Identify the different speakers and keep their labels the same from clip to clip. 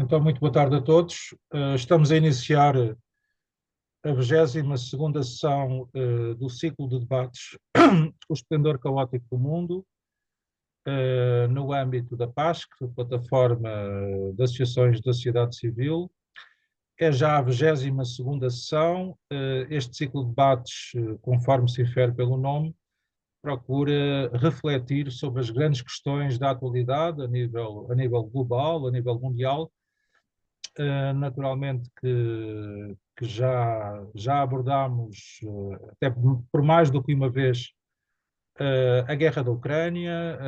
Speaker 1: Então, muito boa tarde a todos. Estamos a iniciar a 22ª sessão do ciclo de debates O Esplendor Caótico do Mundo, no âmbito da PASC, a Plataforma de Associações da Sociedade Civil. É já a 22ª sessão. Este ciclo de debates, conforme se infere pelo nome, procura refletir sobre as grandes questões da atualidade a nível global, a nível mundial. Naturalmente que já abordámos, até por mais do que uma vez, a guerra da Ucrânia,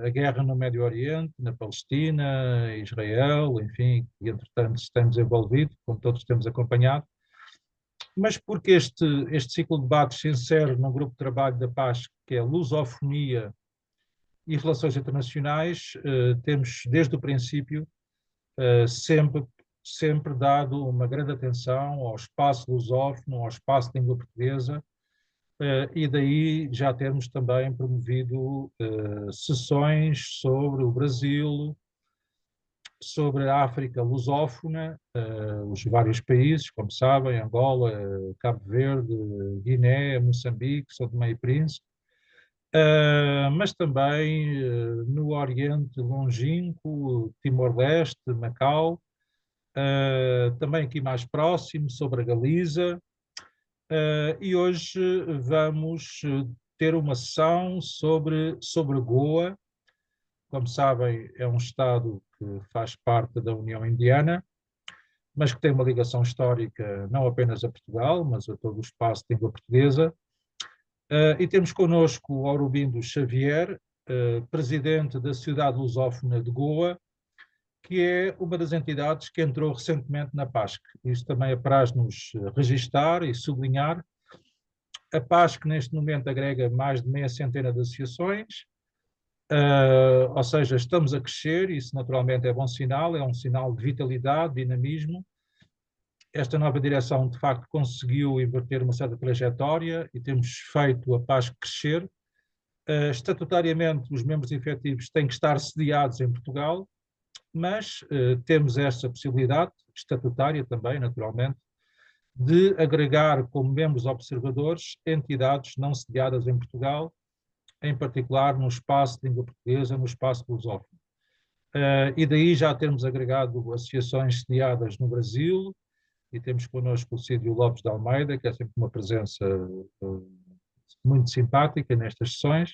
Speaker 1: a guerra no Médio Oriente, na Palestina, Israel, enfim, e entretanto estamos envolvidos, como todos temos acompanhado. Mas porque este ciclo de debates se insere num grupo de trabalho da PASC, que é Lusofonia e Relações Internacionais, temos desde o princípio sempre dado uma grande atenção ao espaço lusófono, ao espaço de língua portuguesa, e daí já termos também promovido sessões sobre o Brasil, sobre a África lusófona, os vários países, como sabem, Angola, Cabo Verde, Guiné, Moçambique, São Tomé e Príncipe, mas também no Oriente Longínquo, Timor-Leste, Macau, também aqui mais próximo, sobre a Galiza, e hoje vamos ter uma sessão sobre Goa. Como sabem, é um Estado que faz parte da União Indiana, mas que tem uma ligação histórica não apenas a Portugal, mas a todo o espaço de língua portuguesa. E temos connosco o Aurobindo Xavier, presidente da Sociedade Lusófona de Goa, que é uma das entidades que entrou recentemente na PASC. Isso também apraz-nos registar e sublinhar. A PASC, neste momento, agrega mais de meia centena de associações, ou seja, estamos a crescer, isso naturalmente é bom sinal, é um sinal de vitalidade, dinamismo. Esta nova direção, de facto, conseguiu inverter uma certa trajetória e temos feito a PASC crescer. Estatutariamente, os membros efetivos têm que estar sediados em Portugal, mas temos essa possibilidade, estatutária também, naturalmente, de agregar como membros observadores entidades não sediadas em Portugal, em particular no espaço de língua portuguesa, no espaço lusófono. E daí já termos agregado associações sediadas no Brasil, e temos connosco o Cídio Lopes de Almeida, que é sempre uma presença muito simpática nestas sessões.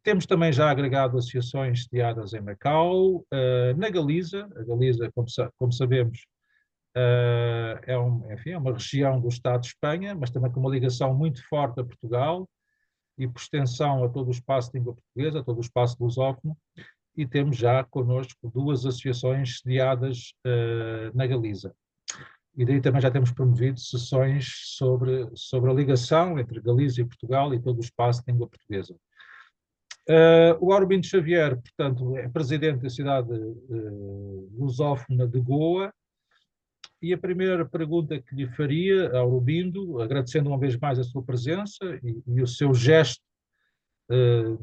Speaker 1: Temos também já agregado associações sediadas em Macau, na Galiza. A Galiza, como sabemos, enfim, é uma região do Estado de Espanha, mas também com uma ligação muito forte a Portugal e por extensão a todo o espaço de língua portuguesa, a todo o espaço lusófono, e temos já connosco duas associações sediadas na Galiza. E daí também já temos promovido sessões sobre a ligação entre Galiza e Portugal e todo o espaço de língua portuguesa. O Aurobindo Xavier, portanto, é presidente da cidade lusófona de Goa, e a primeira pergunta que lhe faria, Aurobindo, agradecendo uma vez mais a sua presença e o seu gesto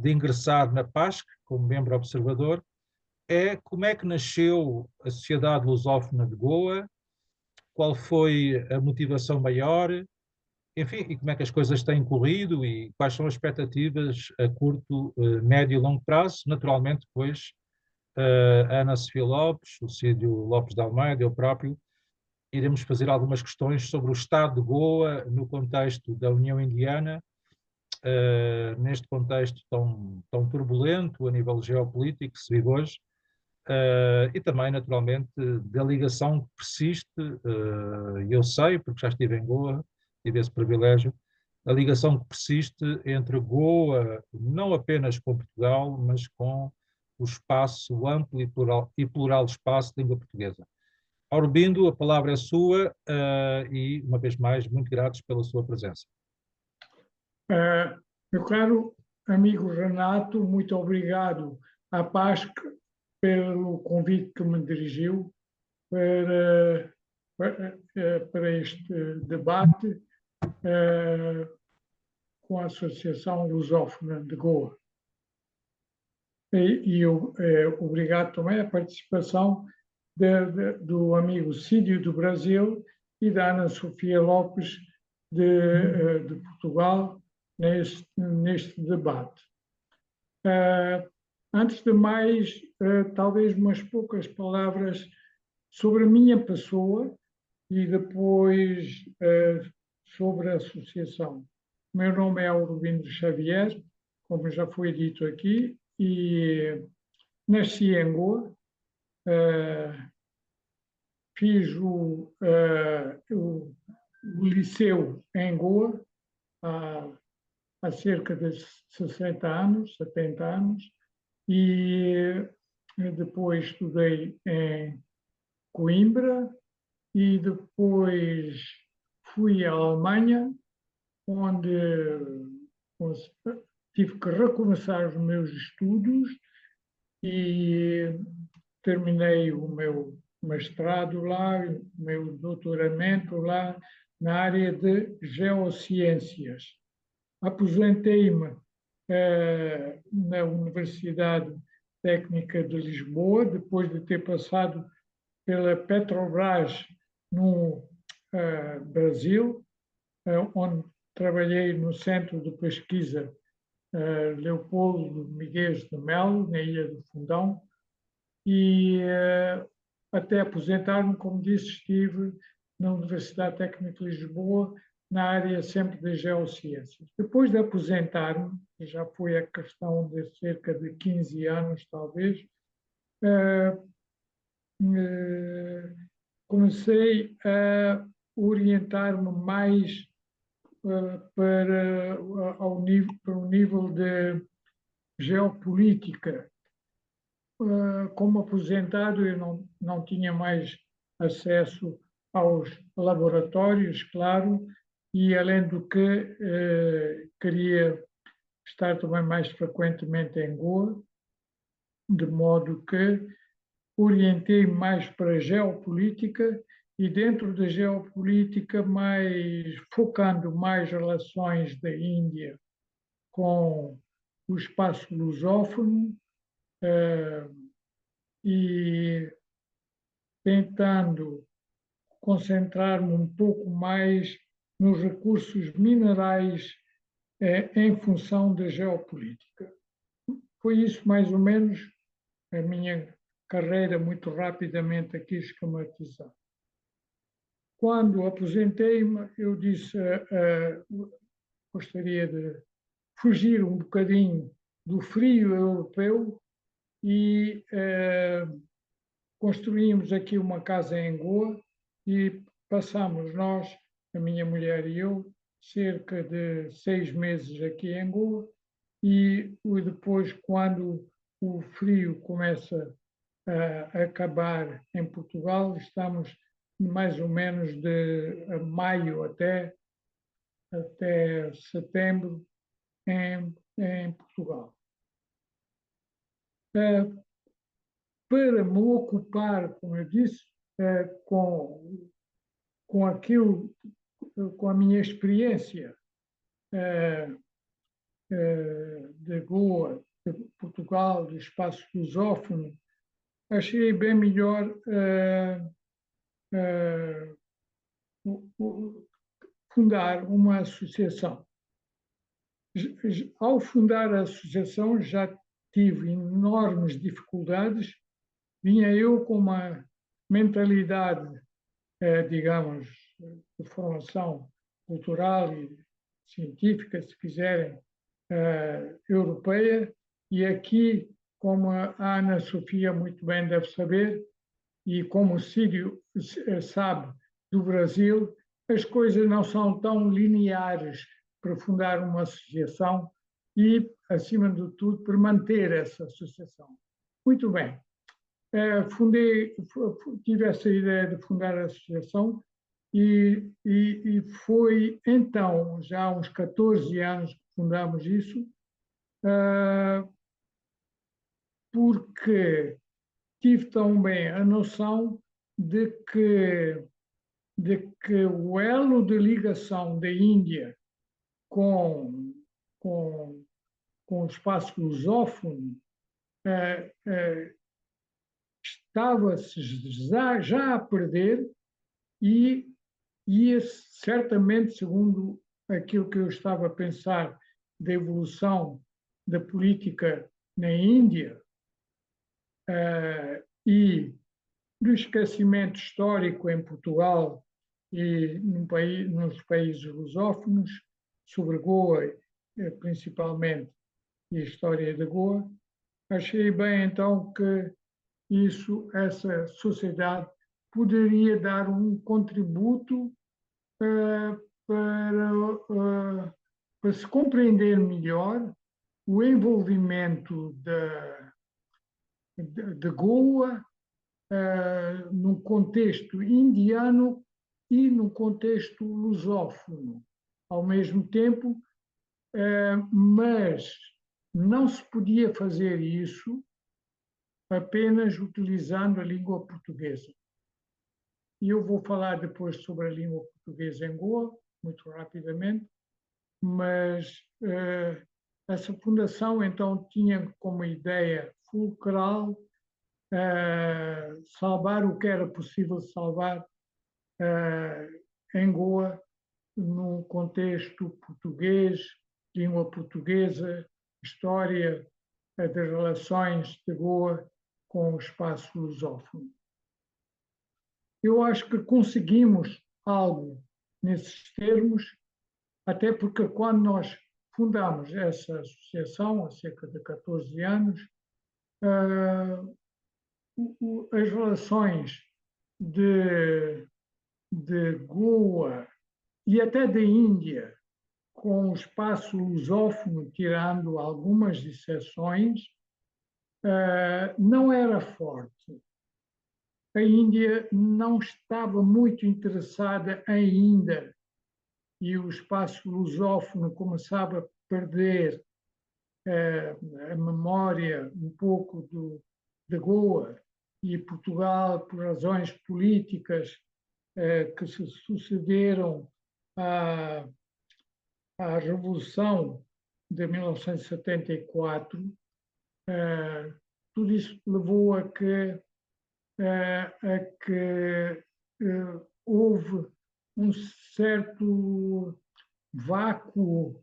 Speaker 1: de ingressar na PASC como membro observador, é como é que nasceu a Sociedade Lusófona de Goa, qual foi a motivação maior, enfim, e como é que as coisas têm corrido e quais são as expectativas a curto, médio e longo prazo. Naturalmente, depois, a Ana Sofia Lopes, o Cídio Lopes de Almeida, eu próprio, iremos fazer algumas questões sobre o estado de Goa no contexto da União Indiana, neste contexto tão turbulento a nível geopolítico que se vive hoje, e também, naturalmente, da ligação que persiste, eu sei, porque já estive em Goa, tive esse privilégio, a ligação que persiste entre Goa, não apenas com Portugal, mas com o espaço amplo e plural espaço de língua portuguesa. Aurobindo, a palavra é sua, e, uma vez mais, muito gratos pela sua presença.
Speaker 2: Meu caro amigo Renato, muito obrigado à PASC pelo convite que me dirigiu para este debate com a Associação Lusófona de Goa. Obrigado também à participação do amigo Cídio do Brasil e da Ana Sofia Lopes de Portugal neste debate. Antes de mais, talvez umas poucas palavras sobre a minha pessoa e depois sobre a associação. O meu nome é Aurobindo Xavier, como já foi dito aqui, e nasci em Goa. Fiz o liceu em Goa há cerca de 60 anos, 70 anos, e depois estudei em Coimbra e depois fui à Alemanha, onde tive que recomeçar os meus estudos e terminei o meu mestrado lá, o meu doutoramento lá na área de geociências. Aposentei-me na Universidade Técnica de Lisboa, depois de ter passado pela Petrobras no Brasil, onde trabalhei no Centro de Pesquisa Leopoldo Miguel de Melo, na Ilha do Fundão, e até aposentar-me, como disse, estive na Universidade Técnica de Lisboa, na área sempre das geociências. Depois de aposentar-me, já foi a questão de cerca de 15 anos, talvez, comecei a orientar-me mais para o nível de geopolítica. Como aposentado, eu não tinha mais acesso aos laboratórios, claro, e além do que queria estar também mais frequentemente em Goa, de modo que orientei mais para a geopolítica e dentro da geopolítica focando mais relações da Índia com o espaço lusófono e tentando concentrar-me um pouco mais nos recursos minerais em função da geopolítica. Foi isso mais ou menos a minha carreira muito rapidamente aqui esquematizada. Quando aposentei-me, eu disse gostaria de fugir um bocadinho do frio europeu e construímos aqui uma casa em Goa e passamos nós, a minha mulher e eu, cerca de 6 meses aqui em Goa e depois, quando o frio começa a acabar em Portugal, estamos mais ou menos de maio até setembro em Portugal. Para me ocupar, como eu disse, com aquilo, com a minha experiência de Goa, de Portugal, do espaço lusófono, achei bem melhor fundar uma associação. Ao fundar a associação, já tive enormes dificuldades. Vinha eu com uma mentalidade, digamos, de formação cultural e científica, se quiserem, europeia, e aqui, como a Ana Sofia muito bem deve saber, e como o Cídio sabe do Brasil, as coisas não são tão lineares para fundar uma associação e, acima de tudo, para manter essa associação. Muito bem. Tive essa ideia de fundar a associação e foi então, já há uns 14 anos que fundamos isso, porque tive também a noção de que o elo de ligação da Índia com o espaço lusófono estava-se já a perder e ia certamente, segundo aquilo que eu estava a pensar da evolução da política na Índia e do esquecimento histórico em Portugal e nos países lusófonos, sobre Goa, principalmente, e a história de Goa, achei bem então que essa sociedade poderia dar um contributo para se compreender melhor o envolvimento de Goa no contexto indiano e no contexto lusófono ao mesmo tempo, mas não se podia fazer isso apenas utilizando a língua portuguesa. E eu vou falar depois sobre a língua portuguesa em Goa, muito rapidamente, mas essa fundação então tinha como ideia fulcral salvar o que era possível salvar em Goa no contexto português, língua portuguesa, história das relações de Goa com o espaço lusófono. Eu acho que conseguimos algo nesses termos, até porque quando nós fundamos essa associação, há cerca de 14 anos, as relações de Goa e até da Índia com o espaço lusófono, tirando algumas exceções, não era forte. A Índia não estava muito interessada ainda e o espaço lusófono começava a perder a memória um pouco de Goa e Portugal, por razões políticas que se sucederam à Revolução de 1974, tudo isso levou a que houve um certo vácuo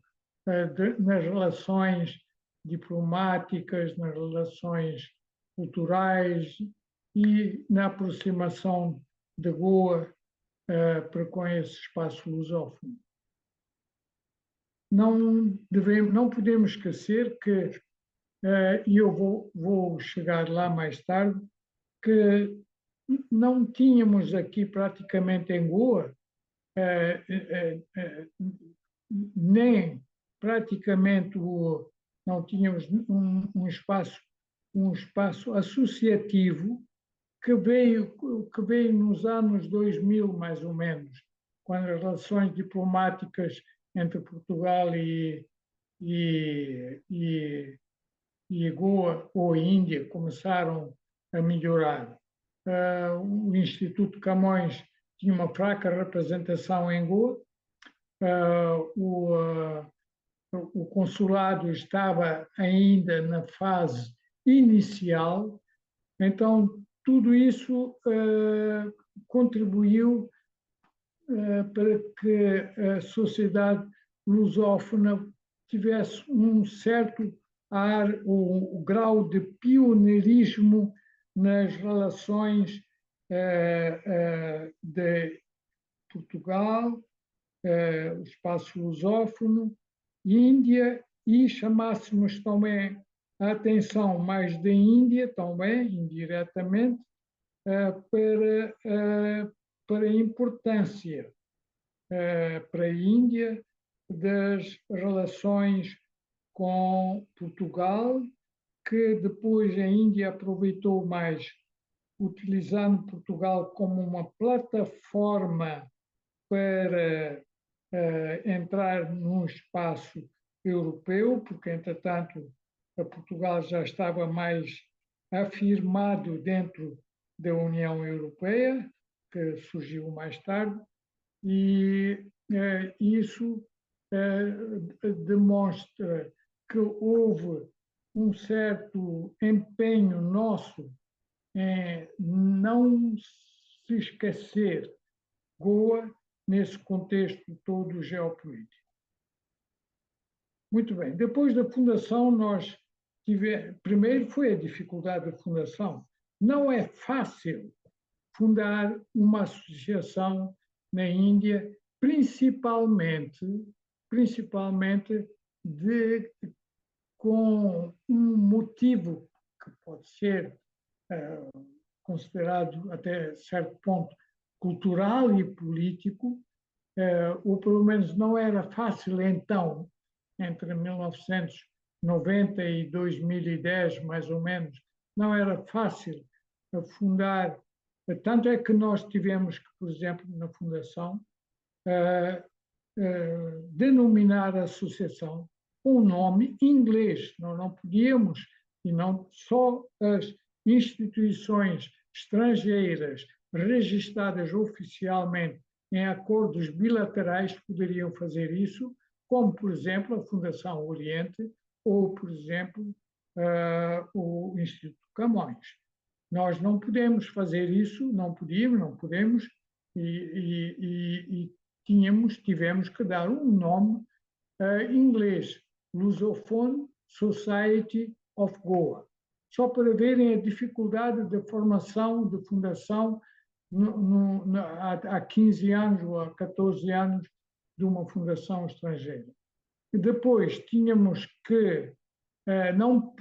Speaker 2: nas relações diplomáticas, nas relações culturais e na aproximação de Goa para com esse espaço lusófono. Não podemos esquecer que, e eu vou chegar lá mais tarde, que não tínhamos aqui praticamente em Goa, nem praticamente não tínhamos um espaço associativo que veio nos anos 2000, mais ou menos, quando as relações diplomáticas entre Portugal e Goa ou Índia começaram a melhorar. O Instituto Camões tinha uma fraca representação em Goa, o consulado estava ainda na fase inicial, então tudo isso contribuiu para que a sociedade lusófona tivesse um certo ar, o grau de pioneirismo nas relações de Portugal, o espaço lusófono, Índia, e chamássemos também a atenção mais da Índia, também, indiretamente, para a importância para a Índia das relações com Portugal, que depois a Índia aproveitou mais, utilizando Portugal como uma plataforma para entrar num espaço europeu, porque, entretanto, Portugal já estava mais afirmado dentro da União Europeia, que surgiu mais tarde, e isso demonstra que houve um certo empenho nosso em não se esquecer Goa nesse contexto todo geopolítico. Muito bem. Depois da fundação, nós tivemos... Primeiro foi a dificuldade da fundação. Não é fácil fundar uma associação na Índia, principalmente com um motivo que pode ser considerado até certo ponto cultural e político, ou pelo menos não era fácil então, entre 1990 e 2010, mais ou menos, não era fácil fundar. Tanto é que nós tivemos que, por exemplo, na fundação, denominar a associação com um nome inglês. Nós não podíamos, e não só as instituições estrangeiras registradas oficialmente em acordos bilaterais poderiam fazer isso, como, por exemplo, a Fundação Oriente ou, por exemplo, o Instituto Camões. Nós não podemos fazer isso, não podemos, e tivemos que dar um nome inglês, Lusophone Society of Goa, só para verem a dificuldade de formação, de fundação há 15 anos ou há 14 anos de uma fundação estrangeira. E depois tínhamos que não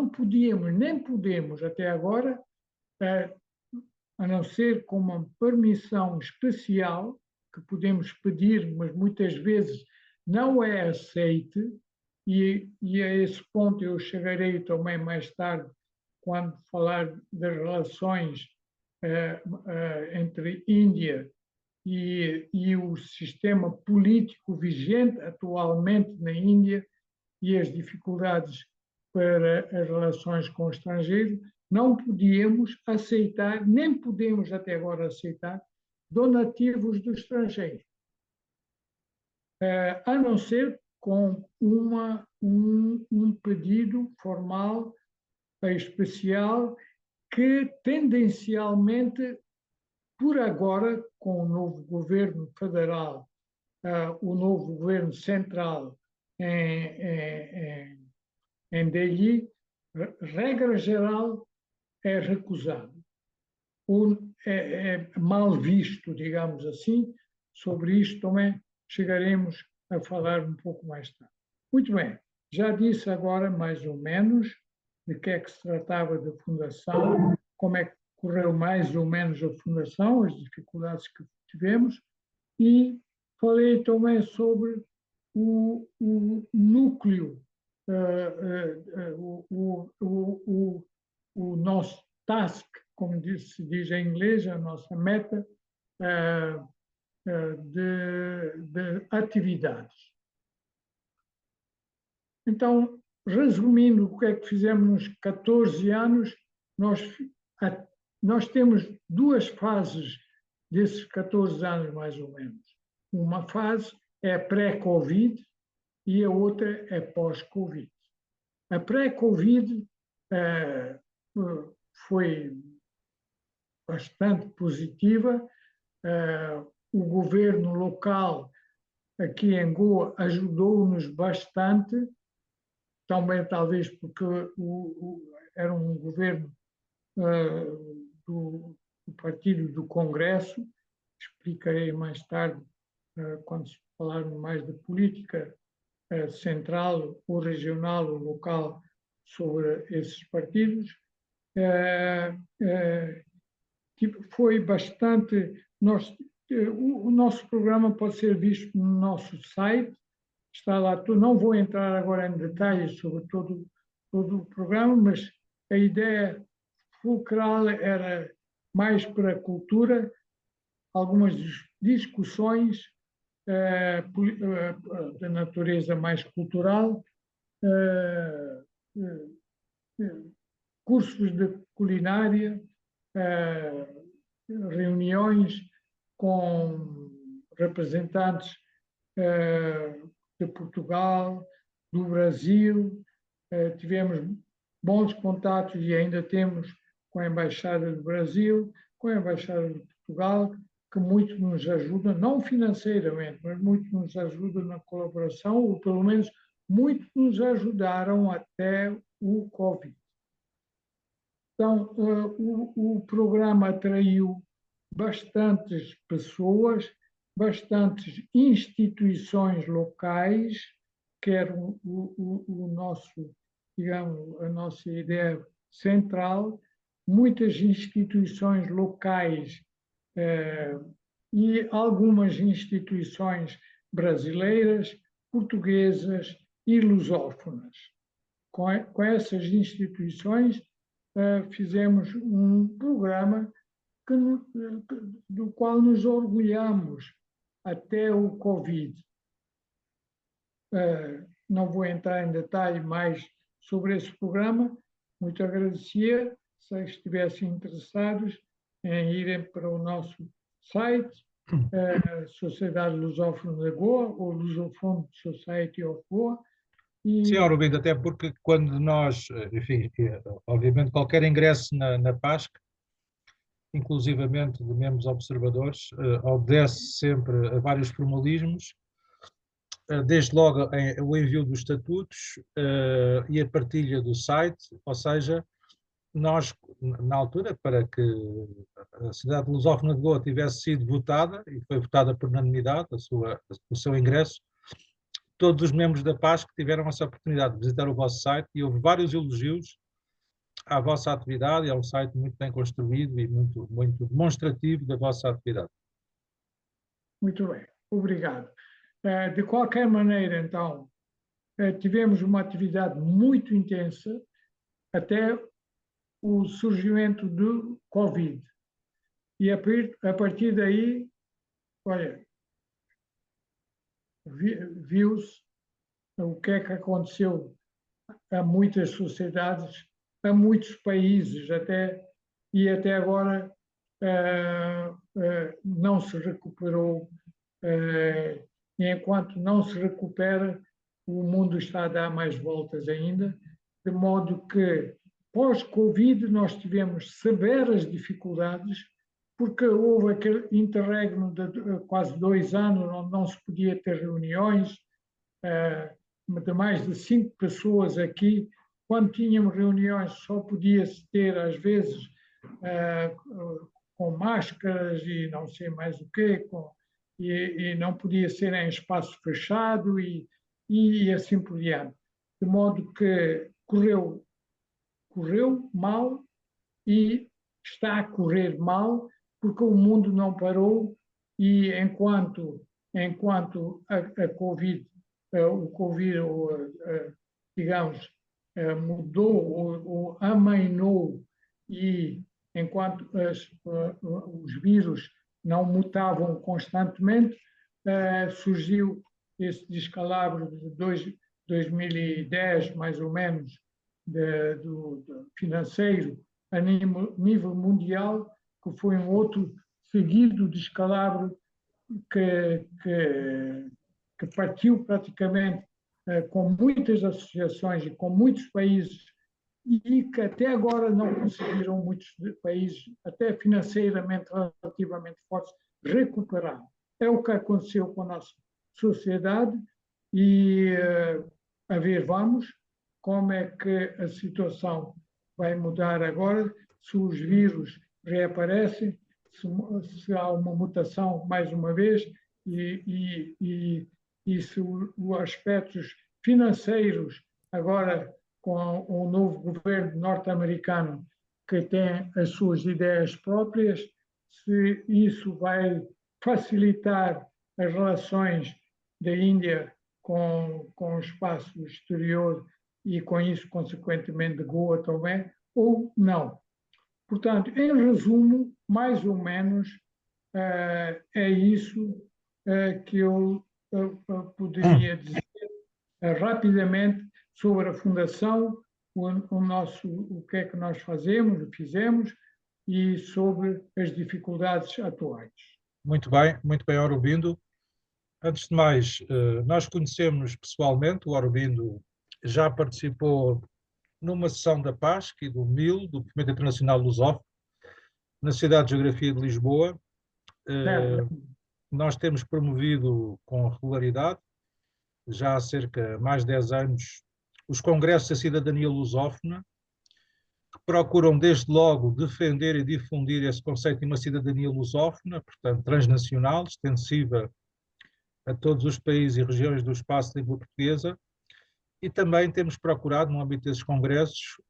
Speaker 2: podíamos até agora, a não ser com uma permissão especial, que podemos pedir, mas muitas vezes não é aceite, e a esse ponto eu chegarei também mais tarde, quando falar das relações entre Índia e o sistema político vigente atualmente na Índia e as dificuldades para as relações com o estrangeiro. Não podíamos aceitar, nem podemos até agora aceitar, donativos do estrangeiro, a não ser com um pedido formal especial que tendencialmente, por agora, com o novo governo federal, o novo governo central em Delhi, regra geral, é recusado. Ou é mal visto, digamos assim. Sobre isto também chegaremos a falar um pouco mais tarde. Muito bem, já disse agora mais ou menos de que é que se tratava da fundação, como é que correu mais ou menos a fundação, as dificuldades que tivemos, e falei também sobre o núcleo, o nosso task, como se diz em inglês, a nossa meta de atividades. Então, resumindo o que é que fizemos nos 14 anos, nós temos duas fases desses 14 anos, mais ou menos. Uma fase é pré-Covid e a outra é pós-Covid. A pré-Covid foi bastante positiva. O governo local aqui em Goa ajudou-nos bastante, também talvez porque era um governo do Partido do Congresso. Explicarei mais tarde, quando falarmos mais de política central ou regional ou local sobre esses partidos. Foi bastante... o nosso programa pode ser visto no nosso site, está lá. Não vou entrar agora em detalhes sobre todo o programa, mas a ideia fulcral era mais para a cultura, algumas discussões de natureza mais cultural, cursos de culinária, reuniões com representantes de Portugal, do Brasil, tivemos bons contatos e ainda temos com a Embaixada do Brasil, com a Embaixada de Portugal, que muito nos ajuda, não financeiramente, mas muito nos ajuda na colaboração, ou pelo menos muito nos ajudaram até o Covid. Então, o programa atraiu bastantes pessoas, bastantes instituições locais, que era o nosso, digamos, a nossa ideia central, muitas instituições locais e algumas instituições brasileiras, portuguesas e lusófonas. Com essas instituições, fizemos um programa do qual nos orgulhamos até o Covid. Não vou entrar em detalhe mais sobre esse programa, muito agradecia se estivessem interessados em irem para o nosso site, Sociedade Lusófona de Goa, ou Lusophone Society of Goa.
Speaker 1: Sim, Aurobindo, até porque quando nós, enfim, obviamente qualquer ingresso na PASC, inclusivamente de membros observadores, obedece sempre a vários formalismos, desde logo o envio dos estatutos e a partilha do site, ou seja, nós, na altura, para que a Sociedade Lusófona de Goa tivesse sido votada, e foi votada por unanimidade, o seu ingresso, todos os membros da PASC tiveram essa oportunidade de visitar o vosso site e houve vários elogios à vossa atividade, e é um site muito bem construído e muito, muito demonstrativo da vossa atividade.
Speaker 2: Muito bem, obrigado. De qualquer maneira, então, tivemos uma atividade muito intensa até o surgimento do Covid. E a partir daí, olha, viu-se o que é que aconteceu a muitas sociedades, a muitos países até, e até agora não se recuperou. E enquanto não se recupera, o mundo está a dar mais voltas ainda, de modo que, pós-Covid, nós tivemos severas dificuldades, porque houve aquele interregno de quase 2 anos, onde não se podia ter reuniões, de mais de 5 pessoas aqui. Quando tínhamos reuniões, só podia-se ter, às vezes, com máscaras e não sei mais o quê, e não podia ser em espaço fechado e assim por diante. De modo que correu mal e está a correr mal, porque o mundo não parou e enquanto a Covid, o Covid, digamos, mudou ou amainou, e enquanto os vírus não mutavam constantemente, surgiu esse descalabro de 2010, mais ou menos, do financeiro a nível mundial, que foi um outro seguido descalabro que partiu praticamente com muitas associações e com muitos países, e que até agora não conseguiram muitos países, até financeiramente relativamente fortes, recuperar. É o que aconteceu com a nossa sociedade e a ver, vamos, como é que a situação vai mudar agora, se os vírus reaparecem, se há uma mutação mais uma vez e se os aspectos financeiros agora com o novo governo norte-americano, que tem as suas ideias próprias, se isso vai facilitar as relações da Índia com o espaço exterior e com isso, consequentemente, de Goa também, ou não. Portanto, em resumo, mais ou menos, é isso que eu poderia dizer rapidamente sobre a Fundação, o que é que nós fizemos e sobre as dificuldades atuais.
Speaker 1: Muito bem, Aurobindo. Antes de mais, nós conhecemos pessoalmente, o Aurobindo já participou numa sessão da PASC e do MIL, do Movimento Internacional Lusófono, na Cidade de Geografia de Lisboa. Nós temos promovido com regularidade, já há cerca de mais de 10 anos, os congressos da cidadania lusófona, que procuram desde logo defender e difundir esse conceito de uma cidadania lusófona, portanto transnacional, extensiva a todos os países e regiões do espaço de língua portuguesa, e também temos procurado, no âmbito desses congressos,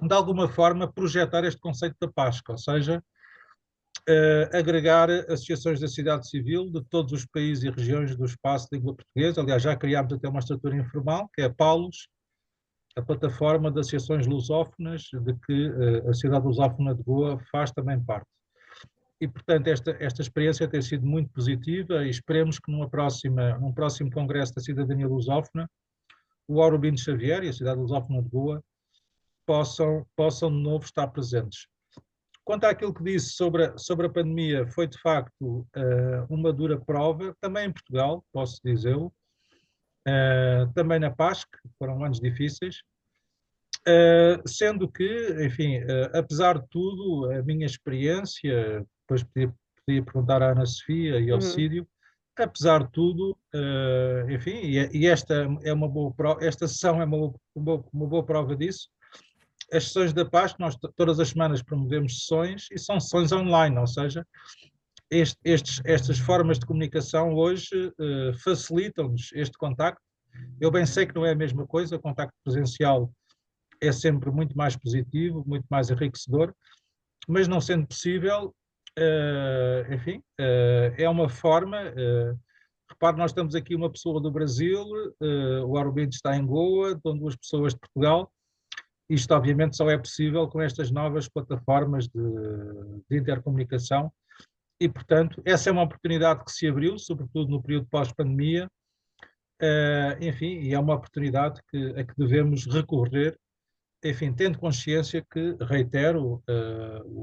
Speaker 1: de alguma forma projetar este conceito da PASC, ou seja, agregar associações da sociedade civil de todos os países e regiões do espaço de língua portuguesa. Aliás, já criámos até uma estrutura informal, que é a PALUS, a plataforma de associações lusófonas, de que a Sociedade Lusófona de Goa faz também parte. E, portanto, esta experiência tem sido muito positiva e esperemos que num próximo Congresso da Cidadania Lusófona, o Aurobino Xavier e a Sociedade Lusófona de Goa possam de novo estar presentes. Quanto àquilo que disse sobre a pandemia, foi de facto uma dura prova, também em Portugal, posso dizê-lo, também na PASC, foram anos difíceis, sendo que, enfim, apesar de tudo, a minha experiência, depois podia perguntar à Ana Sofia e ao Cídio, apesar de tudo, enfim, e esta é uma boa prova, esta sessão é uma boa prova disso. As sessões da PASC, nós todas as semanas promovemos sessões e são sessões online, ou seja, estas formas de comunicação hoje facilitam-nos este contacto. Eu bem sei que não é a mesma coisa, o contacto presencial é sempre muito mais positivo, muito mais enriquecedor, mas não sendo possível, enfim, é uma forma. Repare, nós temos aqui uma pessoa do Brasil, o Aurobino está em Goa, estão duas pessoas de Portugal. Isto, obviamente, só é possível com estas novas plataformas de intercomunicação e, portanto, essa é uma oportunidade que se abriu, sobretudo no período pós-pandemia, enfim, e é uma oportunidade a que devemos recorrer, enfim, tendo consciência que, reitero,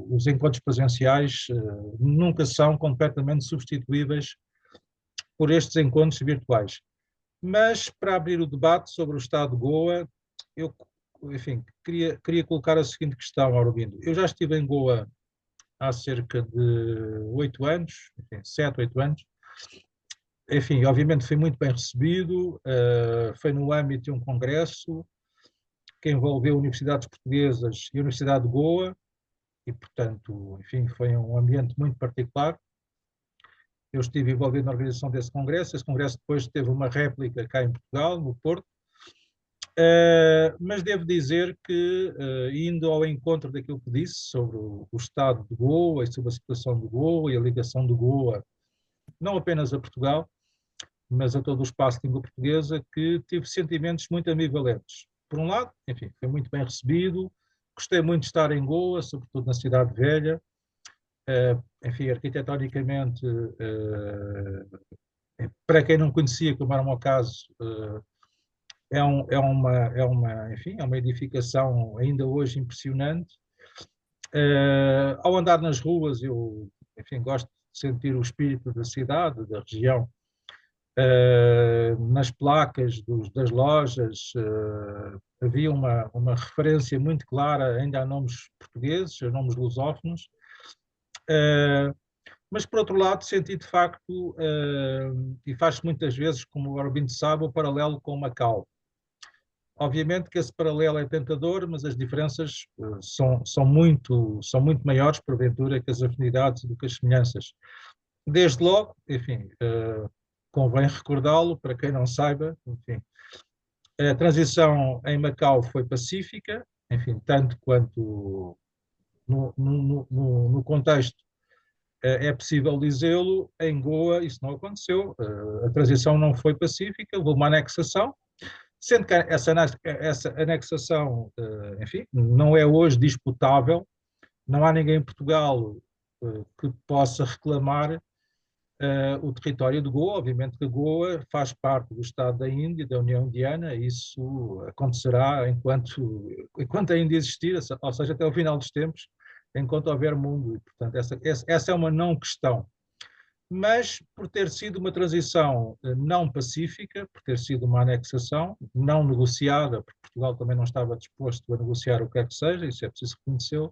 Speaker 1: os encontros presenciais nunca são completamente substituíveis por estes encontros virtuais. Mas, para abrir o debate sobre o Estado de Goa, eu, enfim, queria colocar a seguinte questão, Aurobino. Eu já estive em Goa há cerca de 8 anos, enfim, 7, 8 anos. Enfim, obviamente foi muito bem recebido, foi no âmbito de um congresso que envolveu universidades portuguesas e a Universidade de Goa, e, portanto, enfim, foi um ambiente muito particular. Eu estive envolvido na organização desse congresso. Esse congresso depois teve uma réplica cá em Portugal, no Porto. Mas devo dizer que, indo ao encontro daquilo que disse sobre o estado de Goa e sobre a situação de Goa e a ligação de Goa, não apenas a Portugal, mas a todo o espaço de língua portuguesa, que tive sentimentos muito ambivalentes. Por um lado, enfim, foi muito bem recebido, gostei muito de estar em Goa, sobretudo na Cidade Velha, enfim, arquitetonicamente, para quem não conhecia, como era o meu caso, enfim, é uma edificação ainda hoje impressionante. Ao andar nas ruas, eu, enfim, gosto de sentir o espírito da cidade, da região. Nas placas das lojas havia uma referência muito clara ainda a nomes portugueses, a nomes lusófonos, mas por outro lado senti de facto, e faz-se muitas vezes, como o Aurobino sabe, o paralelo com Macau. Obviamente que esse paralelo é tentador, mas as diferenças são muito maiores, porventura, que as afinidades do que as semelhanças. Desde logo, enfim, convém recordá-lo, para quem não saiba, enfim, a transição em Macau foi pacífica, enfim, tanto quanto no contexto é possível dizê-lo. Em Goa isso não aconteceu, a transição não foi pacífica, houve uma anexação, sendo que essa anexação, enfim, não é hoje disputável, não há ninguém em Portugal que possa reclamar o território de Goa. Obviamente que Goa faz parte do Estado da Índia, da União Indiana, e isso acontecerá enquanto a Índia existir, ou seja, até o final dos tempos, enquanto houver mundo, e portanto essa é uma não questão. mas por ter sido uma transição não pacífica, por ter sido uma anexação não negociada, porque Portugal também não estava disposto a negociar o que é que seja, isso é preciso reconhecer.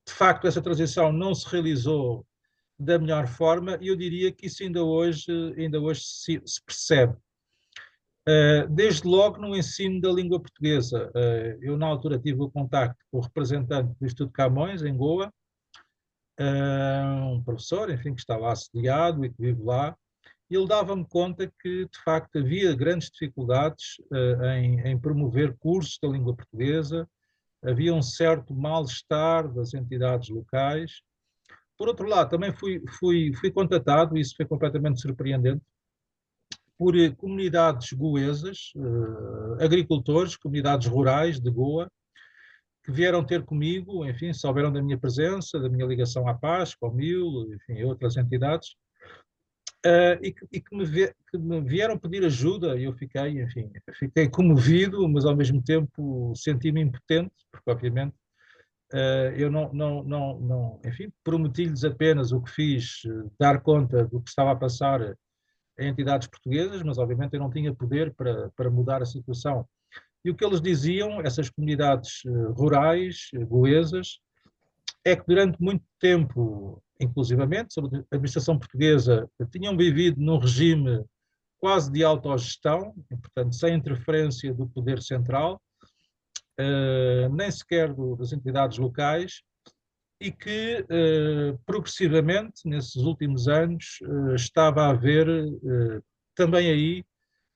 Speaker 1: De facto, essa transição não se realizou da melhor forma e eu diria que isso ainda hoje se percebe. Desde logo no ensino da língua portuguesa. Eu, na altura, tive o contacto com o representante do Instituto Camões, em Goa, um professor, enfim, que está lá assediado e que vive lá, e ele dava-me conta que, de facto, havia grandes dificuldades em promover cursos da língua portuguesa, havia um certo mal-estar das entidades locais. Por outro lado, também fui contatado, e isso foi completamente surpreendente, por comunidades goesas, agricultores, comunidades rurais de Goa, que vieram ter comigo, enfim, souberam da minha presença, da minha ligação à Paz, ao MIL, enfim, outras entidades, que me vieram pedir ajuda e eu fiquei, enfim, fiquei comovido, mas ao mesmo tempo senti-me impotente, porque obviamente eu enfim, prometi-lhes apenas o que fiz, dar conta do que estava a passar em entidades portuguesas, mas obviamente eu não tinha poder para mudar a situação. E o que eles diziam, essas comunidades rurais, goesas, é que durante muito tempo, inclusivamente, sob a administração portuguesa, tinham vivido num regime quase de autogestão, e, portanto, sem interferência do poder central, nem sequer das entidades locais, e que progressivamente, nesses últimos anos, estava a haver também aí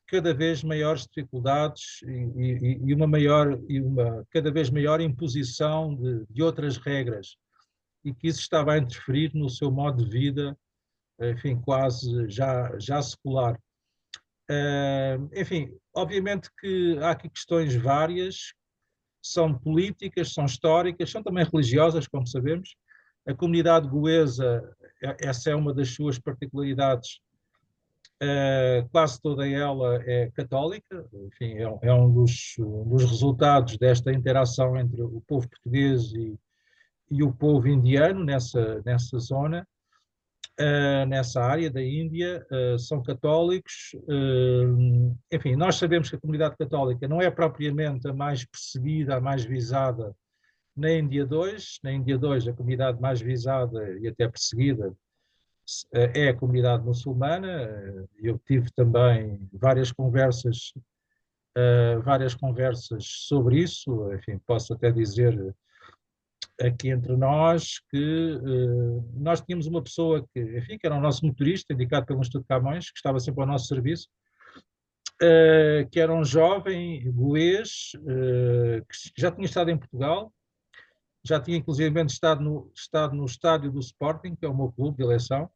Speaker 1: cada vez maiores dificuldades e uma cada vez maior imposição de outras regras, e que isso estava a interferir no seu modo de vida, enfim, quase já secular. Enfim, obviamente que há aqui questões várias, são políticas, são históricas, são também religiosas, como sabemos. A comunidade goesa, essa é uma das suas particularidades, quase toda ela é católica, enfim, é um dos resultados desta interação entre o povo português e o povo indiano nessa zona, nessa área da Índia, são católicos. Enfim, nós sabemos que a comunidade católica não é propriamente a mais perseguida, a mais visada na Índia 2. Na Índia 2, a comunidade mais visada e até perseguida é a comunidade muçulmana. Eu tive também várias conversas sobre isso. Enfim, posso até dizer aqui entre nós que nós tínhamos uma pessoa enfim, que era o nosso motorista, indicado pelo Instituto Camões, que estava sempre ao nosso serviço, que era um jovem goês, que já tinha estado em Portugal, já tinha inclusive estado no estádio do Sporting, que é o meu clube de eleição,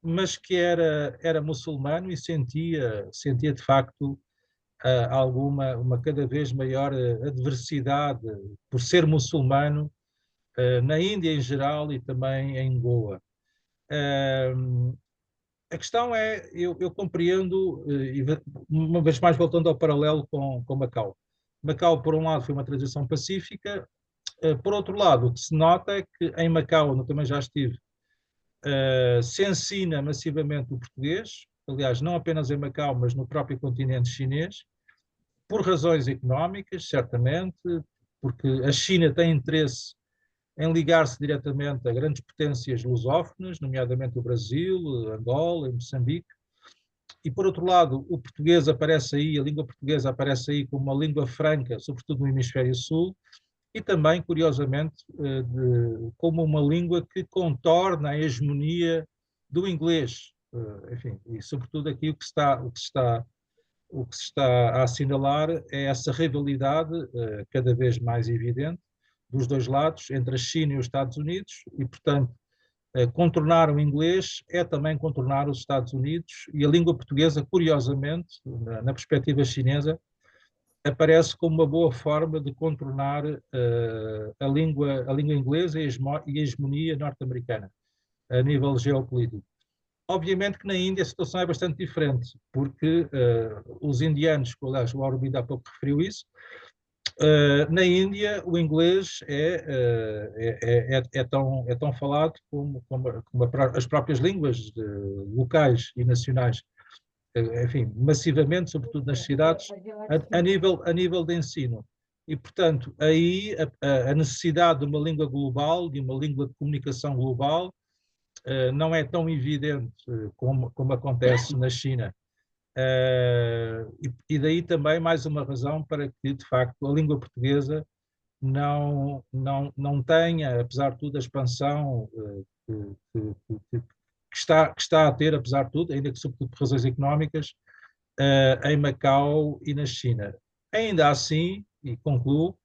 Speaker 1: mas que era muçulmano e sentia de facto uma cada vez maior adversidade por ser muçulmano na Índia em geral e também em Goa. A questão é, eu compreendo, uma vez mais voltando ao paralelo com Macau. Macau, por um lado, foi uma transição pacífica, por outro lado, o que se nota é que em Macau, onde eu também já estive, se ensina massivamente o português, aliás, não apenas em Macau, mas no próprio continente chinês, por razões económicas, certamente, porque a China tem interesse em ligar-se diretamente a grandes potências lusófonas, nomeadamente o Brasil, Angola e Moçambique, e por outro lado, o português aparece aí, a língua portuguesa aparece aí como uma língua franca, sobretudo no hemisfério sul, e também, curiosamente, como uma língua que contorna a hegemonia do inglês. Enfim, e sobretudo aqui o que se está a assinalar é essa rivalidade cada vez mais evidente dos dois lados, entre a China e os Estados Unidos, e, portanto, contornar o inglês é também contornar os Estados Unidos, e a língua portuguesa, curiosamente, na perspectiva chinesa, aparece como uma boa forma de contornar a língua inglesa e a hegemonia norte-americana a nível geopolítico. Obviamente que na Índia a situação é bastante diferente, porque os indianos, aliás, o Aurobindo há pouco referiu isso, Na Índia, o inglês é tão falado como as próprias línguas locais e nacionais, enfim, massivamente, sobretudo nas cidades, a nível de ensino. E, portanto, aí a necessidade de uma língua global, de uma língua de comunicação global, não é tão evidente como acontece na China. E daí também mais uma razão para que, de facto, a língua portuguesa não tenha, apesar de tudo, a expansão que está a ter, apesar de tudo, ainda que sobretudo por razões económicas, em Macau e na China. Ainda assim, e concluo,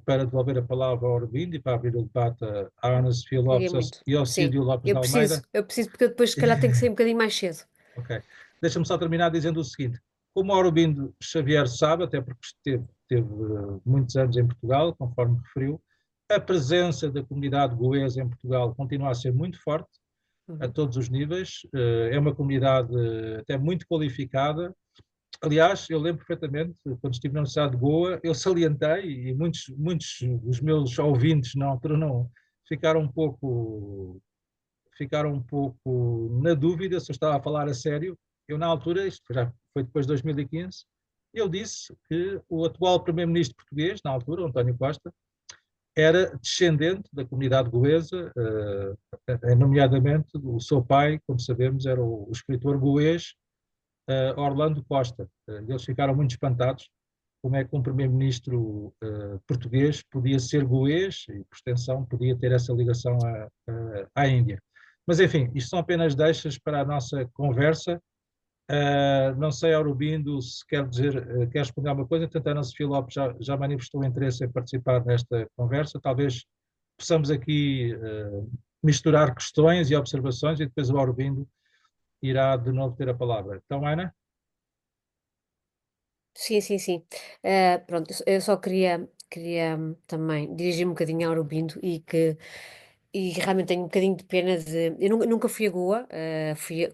Speaker 1: para devolver a palavra ao Arvindo e para abrir o debate à Ana Sofia
Speaker 3: Queria
Speaker 1: Lopes
Speaker 3: muito.
Speaker 1: e ao
Speaker 3: Sim,
Speaker 1: Cídio Lopes de Almeida.
Speaker 3: eu preciso porque eu depois se calhar tenho que sair um bocadinho mais cedo.
Speaker 1: Ok. Deixa-me só terminar dizendo o seguinte: como o Aurobindo Xavier sabe, até porque esteve muitos anos em Portugal, conforme referiu, a presença da comunidade goesa em Portugal continua a ser muito forte, a todos os níveis. É uma comunidade até muito qualificada. Aliás, eu lembro perfeitamente, quando estive na Universidade de Goa, eu salientei, e muitos dos meus ouvintes na altura não ficaram um pouco ficaram um pouco na dúvida se eu estava a falar a sério. Eu, na altura, isto já foi depois de 2015, eu disse que o atual primeiro-ministro português, na altura, António Costa, era descendente da comunidade goesa, nomeadamente o seu pai, como sabemos, era o escritor goês Orlando Costa. Eles ficaram muito espantados como é que um primeiro-ministro português podia ser goês e, por extensão, podia ter essa ligação à Índia. Mas, enfim, isto são apenas deixas para a nossa conversa. Não sei, Aurobindo, se quer dizer, quer responder alguma coisa. Tanto a Ana Sofia Lopes já manifestou interesse em participar nesta conversa. Talvez possamos aqui misturar questões e observações e depois o Aurobindo irá de novo ter a palavra. Então, Ana?
Speaker 3: Sim, sim, sim. Pronto, eu só queria também dirigir um bocadinho ao Aurobindo e realmente tenho um bocadinho de pena de. Eu nunca fui a Goa,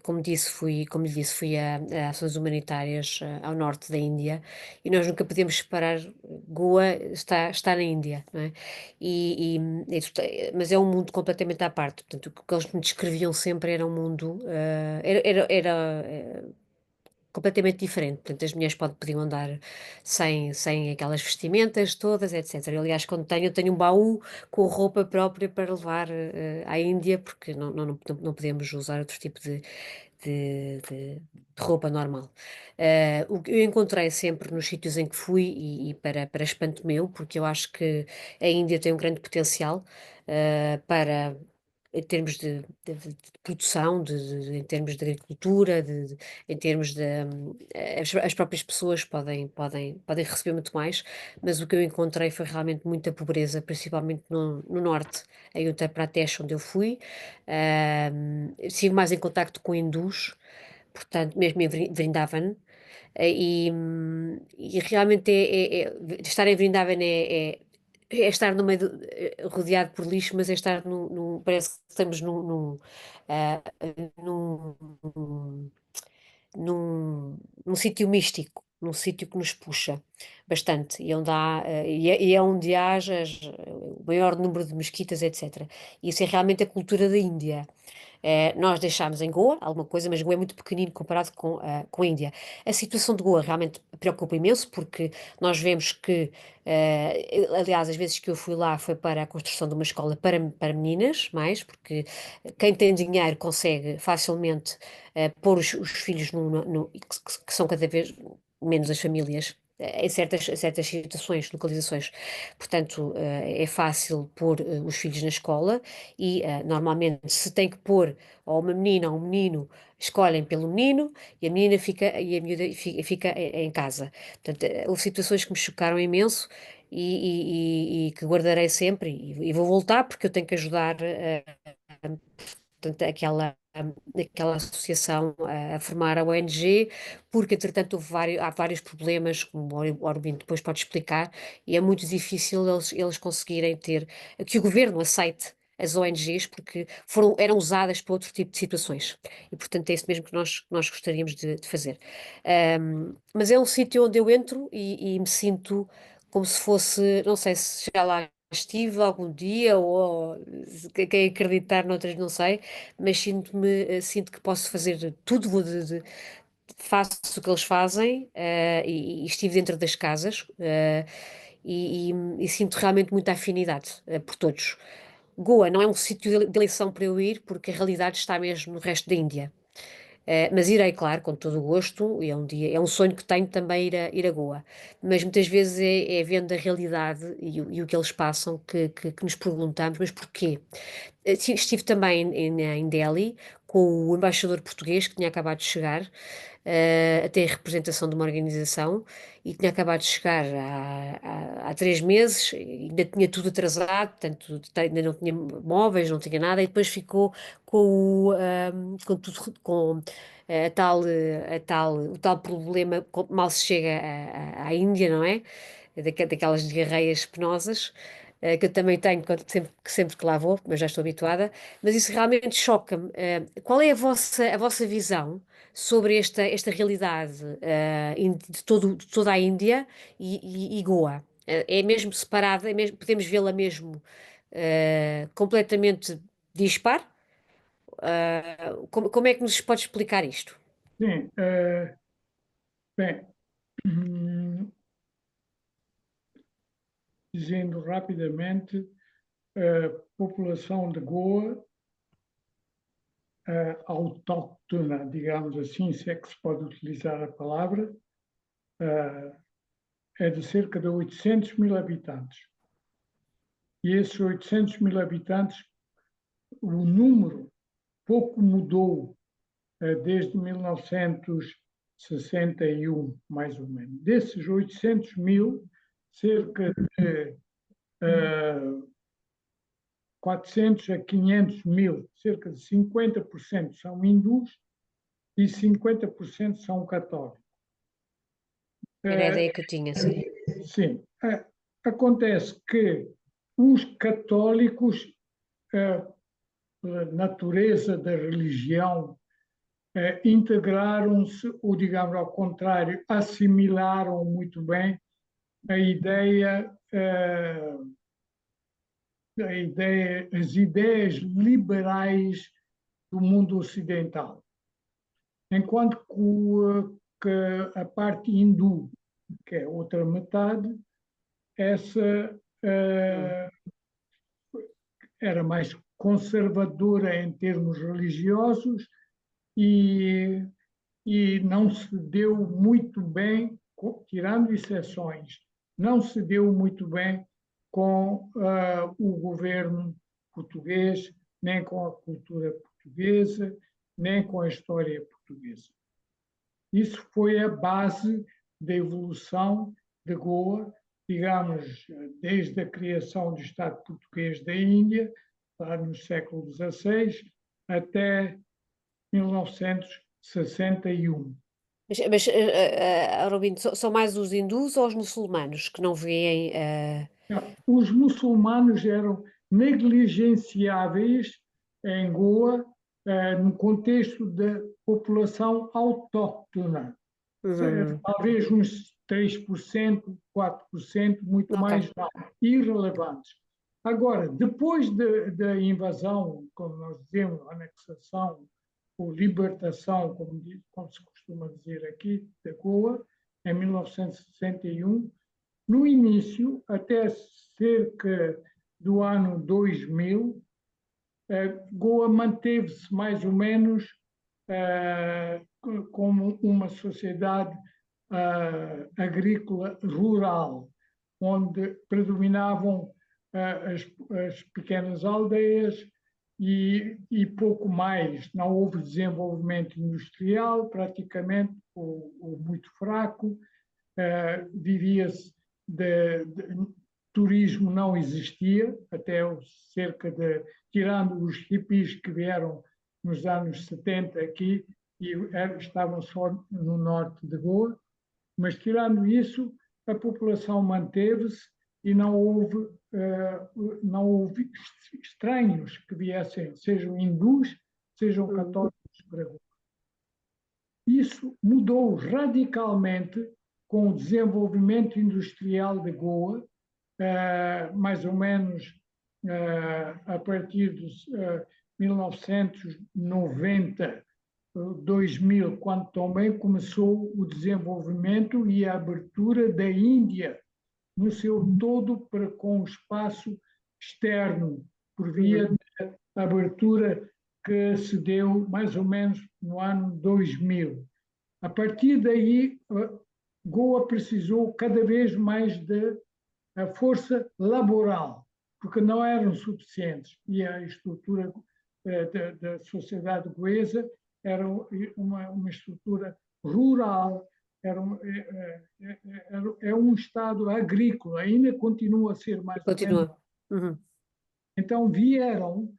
Speaker 3: como lhe disse, fui a ações humanitárias ao norte da Índia e nós nunca podemos separar. Goa está na Índia, não é? Mas é um mundo completamente à parte. Portanto, o que eles me descreviam sempre era um mundo. Completamente diferente. Portanto, as mulheres podiam andar sem aquelas vestimentas todas, etc. Aliás, quando eu tenho um baú com roupa própria para levar à Índia, porque não podemos usar outro tipo de roupa normal. O que eu encontrei sempre nos sítios em que fui, e para espanto meu, porque eu acho que a Índia tem um grande potencial para em termos de produção, em termos de agricultura, em termos as próprias pessoas podem receber muito mais, mas o que eu encontrei foi realmente muita pobreza, principalmente no norte, em Uttar Pradesh, onde eu fui. Estive mais em contacto com hindus, portanto, mesmo em Vrindavan, e realmente estar em Vrindavan é estar no meio rodeado por lixo, mas é estar parece que estamos ah, num, num sítio místico, num sítio que nos puxa bastante e onde e é onde há o maior número de mesquitas, etc. Isso é realmente a cultura da Índia. Nós deixámos em Goa alguma coisa, mas Goa é muito pequenino comparado com a Índia. A situação de Goa realmente preocupa imenso, porque nós vemos que, aliás, as vezes que eu fui lá foi para a construção de uma escola para meninas, mais, porque quem tem dinheiro consegue facilmente pôr os filhos que são cada vez menos as famílias. Em certas situações, localizações. Portanto, é fácil pôr os filhos na escola e normalmente se tem que pôr ou uma menina ou um menino, escolhem pelo menino e a menina e a miúda fica em casa. Portanto, houve situações que me chocaram imenso e que guardarei sempre e vou voltar porque eu tenho que ajudar portanto, aquela associação a formar a ONG, porque entretanto há vários problemas, como o Orbino depois pode explicar, e é muito difícil eles conseguirem que o governo aceite as ONGs, porque eram usadas para outro tipo de situações. E, portanto, é isso mesmo que nós gostaríamos de fazer. Mas é um sítio onde eu entro e me sinto como se fosse, não sei se já lá estive algum dia ou quem acreditar noutras, não sei, mas sinto que posso fazer tudo, faço o que eles fazem, e estive dentro das casas, e sinto realmente muita afinidade, por todos. Goa não é um sítio de eleição para eu ir, porque a realidade está mesmo no resto da Índia. Mas irei, claro, com todo o gosto, e é um sonho que tenho também ir a Goa. Mas muitas vezes é vendo a realidade e o que eles passam que nos perguntamos, mas porquê? Estive também em Delhi com o embaixador português que tinha acabado de chegar, até em representação de uma organização, e tinha acabado de chegar há 3 meses, e ainda tinha tudo atrasado, portanto, ainda não tinha móveis, não tinha nada, e depois ficou com tudo, com o tal problema, mal se chega à Índia, não é? Daquelas diarreias penosas, que eu também tenho sempre que lá vou, mas já estou habituada, mas isso realmente choca-me. Qual é a vossa visão sobre esta realidade, de toda a Índia e Goa? É mesmo separada, podemos vê-la mesmo, completamente dispar? Como é que nos pode explicar isto?
Speaker 2: Sim, bem, hum, dizendo rapidamente, a população de Goa, autóctona, digamos assim, se é que se pode utilizar a palavra, é de cerca de 800 mil habitantes. E esses 800 mil habitantes, o número pouco mudou desde 1961, mais ou menos. Desses 800 mil, cerca de 400 a 500 mil, cerca de 50% são hindus e 50% são católicos.
Speaker 3: Era a ideia que eu tinha, sim.
Speaker 2: Sim. Acontece que os católicos, pela natureza da religião, integraram-se, ou digamos ao contrário, assimilaram muito bem a ideia, as ideias liberais do mundo ocidental. Enquanto que a parte hindu, que é outra metade, essa era mais conservadora em termos religiosos e, e não se deu muito bem, tirando exceções, não se deu muito bem com o governo português, nem com a cultura portuguesa, nem com a história portuguesa. Isso foi a base da evolução de Goa, digamos, desde a criação do Estado português da Índia, lá no século XVI, até 1961.
Speaker 3: Mas Aurobindo, são mais os hindus ou os muçulmanos que não veem?
Speaker 2: Os muçulmanos eram negligenciáveis em Goa, no contexto da população autóctona.
Speaker 3: Uhum.
Speaker 2: Talvez uns 3%, 4%, muito
Speaker 3: Ok.
Speaker 2: mais não, irrelevantes. Agora, depois da invasão, como nós dizemos, anexação ou libertação, como se costuma dizer aqui, da Goa, em 1961, no início, até cerca do ano 2000, Goa manteve-se mais ou menos como uma sociedade agrícola rural, onde predominavam as pequenas aldeias e pouco mais. Não houve desenvolvimento industrial, praticamente, ou muito fraco. Vivia-se turismo, não existia, até cerca de, tirando os hippies que vieram nos anos 70 aqui e estavam só no norte de Goa, mas tirando isso, a população manteve-se e não houve estranhos que viessem, sejam hindus, sejam católicos para Goa. Isso mudou radicalmente com o desenvolvimento industrial de Goa, mais ou menos a partir de 1990, 2000, quando também começou o desenvolvimento e a abertura da Índia no seu todo com o espaço externo, por via da abertura que se deu mais ou menos no ano 2000. A partir daí, Goa precisou cada vez mais de força laboral, porque não eram suficientes. E a estrutura da sociedade goesa era uma estrutura rural, é um Estado agrícola, ainda continua a ser mais ou menos.
Speaker 3: Uhum.
Speaker 2: Então vieram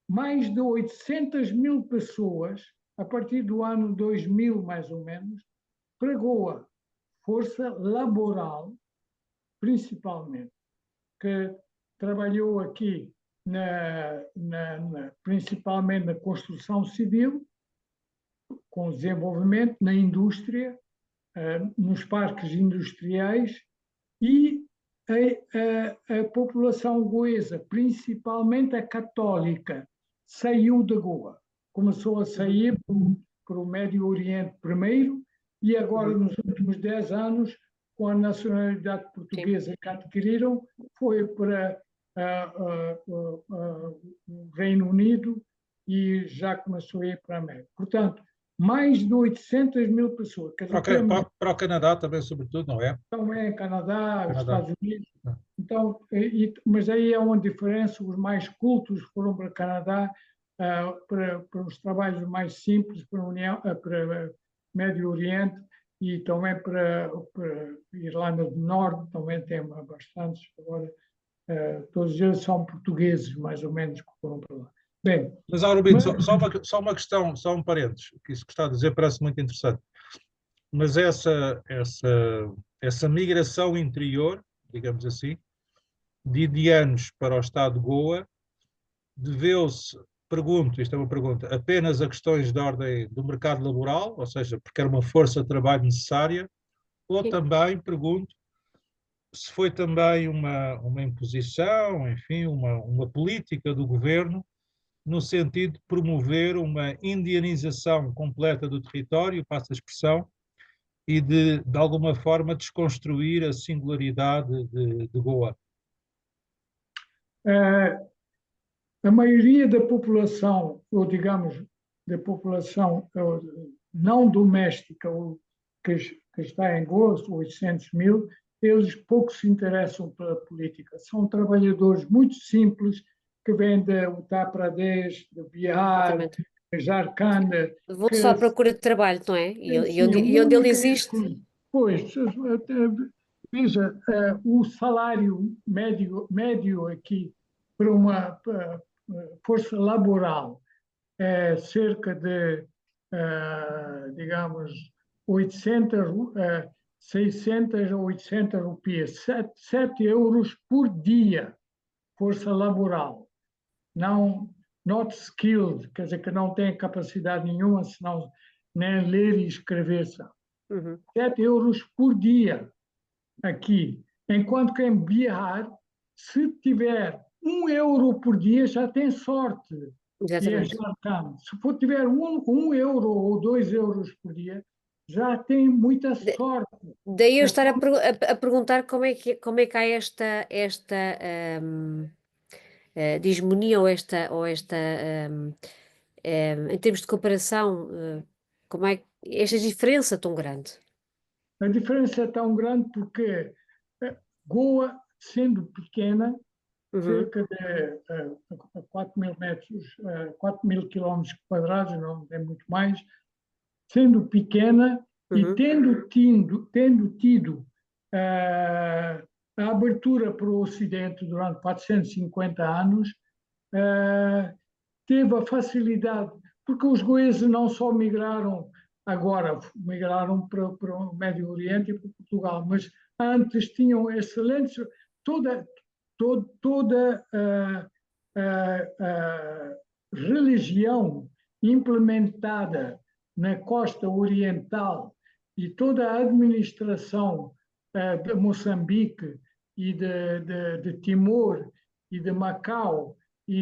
Speaker 2: mais de 800 mil pessoas, a partir do ano 2000 mais ou menos, para Goa, força laboral, principalmente, que trabalhou aqui principalmente na construção civil, com desenvolvimento na indústria, nos parques industriais, e a população goesa, principalmente a católica, saiu de Goa. Começou a sair para o Médio Oriente primeiro e agora, nos últimos 10 anos, com a nacionalidade portuguesa que adquiriram, foi para o Reino Unido e já começou a ir para a América. Portanto, mais de 800 mil pessoas.
Speaker 1: Para o Canadá também, sobretudo, não é?
Speaker 2: Também Canadá, os Estados Unidos. Então, mas aí é uma diferença. Os mais cultos foram para o Canadá para os trabalhos mais simples, para Médio Oriente e também para Irlanda do Norte, também tem bastantes. Agora, todos eles são portugueses, mais ou menos, que foram para lá. Bem,
Speaker 1: mas Aurobino, só uma questão, só um parênteses, que isso que está a dizer parece muito interessante. Mas essa migração interior, digamos assim, de indianos para o estado de Goa, deveu-se, pergunto, isto é uma pergunta, apenas a questões de ordem do mercado laboral, ou seja, porque era uma força de trabalho necessária, ou também, pergunto, se foi também uma imposição, enfim, uma política do governo no sentido de promover uma indianização completa do território, passa a expressão, e de alguma forma desconstruir a singularidade de Goa.
Speaker 2: A maioria da população, ou digamos, da população não doméstica, que está em Goa, 800 mil, eles pouco se interessam pela política. São trabalhadores muito simples que vêm de Uttar Pradesh, de Bihar, de Jharkhand.
Speaker 3: Vão só à procura de trabalho, não é? E onde ele existe.
Speaker 2: Pois, veja, o salário médio aqui para uma força laboral é cerca de, digamos, 600 ou 800 rupias, 7 euros por dia, força laboral. Não, not skilled, quer dizer, que não tem capacidade nenhuma, senão nem ler e escrever são. 7 euros por dia aqui. Enquanto que em Bihar, se tiver 1 euro por dia, já tem sorte.
Speaker 3: Exatamente.
Speaker 2: Se for tiver 1 euro ou 2 euros por dia, já tem muita sorte.
Speaker 3: Daí eu estar a perguntar como é que há esta dismonia ou esta em termos de comparação, como é esta diferença tão grande?
Speaker 2: A diferença é tão grande porque Goa, sendo pequena, cerca de 4.000 metros, 4.000 quilómetros quadrados, não é muito mais, sendo pequena e tendo tido a abertura para o Ocidente durante 450 anos, teve a facilidade, porque os goeses não só migraram agora, migraram para o Médio Oriente e para Portugal, mas antes tinham excelentes, toda a religião implementada na costa oriental e toda a administração de Moçambique e de Timor e de Macau e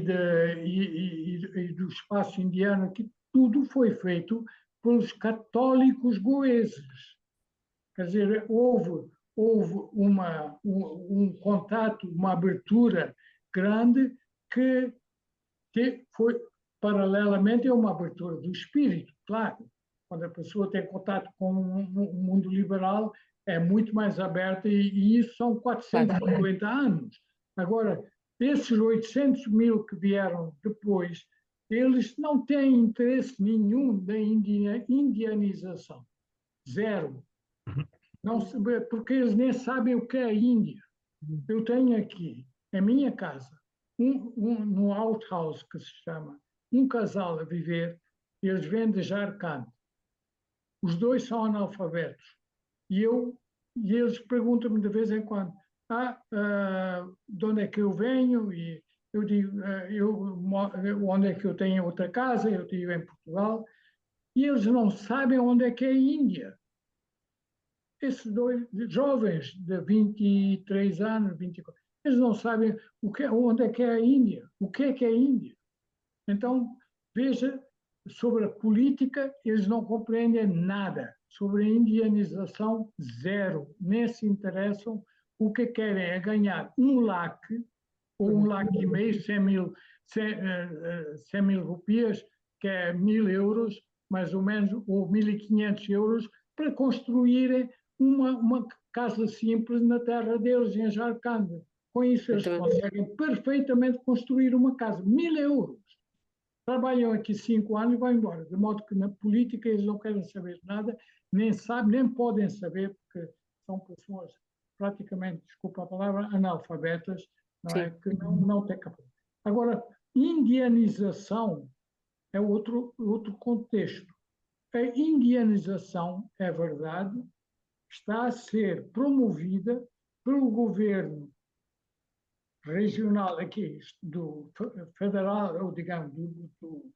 Speaker 2: do espaço indiano, que tudo foi feito pelos católicos goeses. Quer dizer, houve um contato, uma abertura grande que foi, paralelamente, uma abertura do espírito, claro. Quando a pessoa tem contato com o mundo liberal, é muito mais aberta, e isso são 450 anos. Agora, esses 800 mil que vieram depois, eles não têm interesse nenhum da indianização. Zero. Não, porque eles nem sabem o que é a Índia. Eu tenho aqui, em minha casa, no outhouse, que se chama, um casal a viver, eles vêm de Jharkhand. Os dois são analfabetos. E eles perguntam-me de vez em quando, de onde é que eu venho? E eu digo, onde é que eu tenho outra casa? Eu estive em Portugal. E eles não sabem onde é que é a Índia. Esses dois jovens de 23 anos, 24, eles não sabem onde é que é a Índia, o que é a Índia. Então, veja, sobre a política, eles não compreendem nada. Sobre a indianização, zero. Nem se interessam. O que querem é ganhar um laque, ou um laque e meio, 100 mil rupias, que é 1.000 euros, mais ou menos, ou 1.500 euros, para construírem uma casa simples na terra deles, em Jharkhand. Com isso, eles conseguem perfeitamente construir uma casa. 1.000 euros. Trabalham aqui 5 anos e vão embora. De modo que na política eles não querem saber nada, nem sabem, nem podem saber, porque são pessoas praticamente, desculpa a palavra, analfabetas, não é? Que não têm capacidade. Agora, indianização é outro contexto. A indianização, é verdade, está a ser promovida pelo governo regional aqui, do federal, ou digamos, do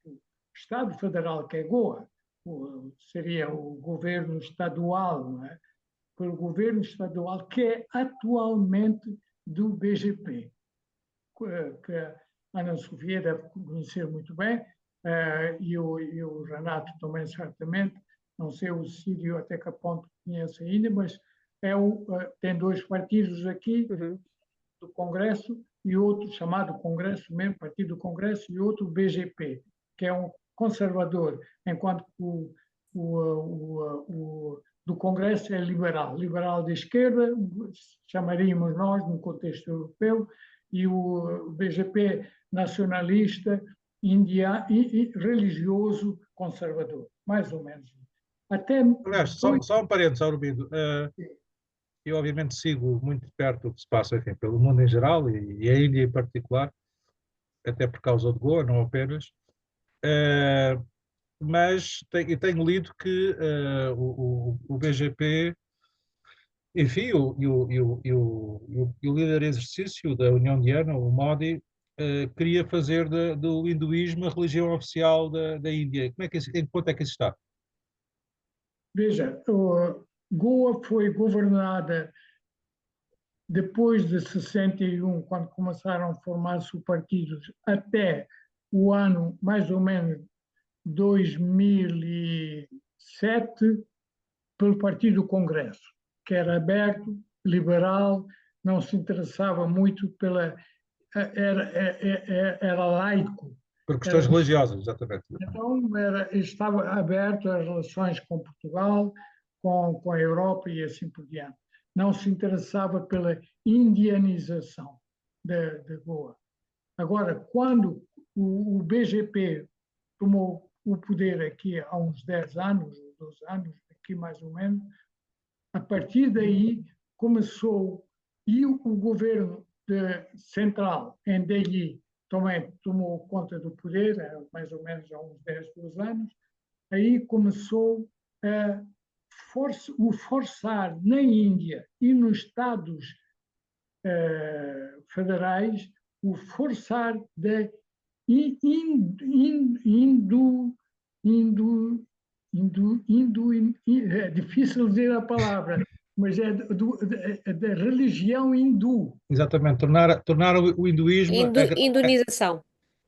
Speaker 2: Estado Federal, que é Goa, seria o governo estadual, não é? Pelo governo estadual, que é atualmente do BGP, que a Ana Sofia deve conhecer muito bem, e o Renato também, certamente. Não sei o Círio até que ponto conhece ainda, mas tem dois partidos aqui, do Congresso, e outro chamado Congresso mesmo, Partido do Congresso, e outro BGP, que é um conservador, enquanto que o do Congresso é liberal de esquerda, chamaríamos nós, no contexto europeu, e o BGP nacionalista, e religioso conservador, mais ou menos.
Speaker 1: Aliás, só um parênteses, Aurobindo. Eu, obviamente, sigo muito de perto o que se passa, enfim, pelo mundo em geral e a Índia em particular, até por causa de Goa, não apenas. Mas tenho lido que o BGP, enfim, o líder em exercício da União Indiana, o Modi, queria fazer do hinduísmo a religião oficial da Índia. Em que ponto é que isso está?
Speaker 2: Veja, Goa foi governada depois de 61, quando começaram a formar-se os partidos, até o ano mais ou menos 2007, pelo Partido do Congresso, que era aberto, liberal, não se interessava muito era laico.
Speaker 1: Por questões religiosas, exatamente.
Speaker 2: Então, estava aberto às relações com Portugal, com a Europa e assim por diante. Não se interessava pela indianização de Goa. Agora, quando o BGP tomou o poder aqui há uns 10 anos, 12 anos, aqui mais ou menos, a partir daí começou, e o governo central em Delhi também tomou conta do poder, mais ou menos há uns 10, 12 anos, aí começou o forçar na Índia e nos Estados federais, o forçar da é difícil dizer a palavra, mas é da religião hindu.
Speaker 1: Exatamente, tornar o hinduísmo
Speaker 3: Hindunização.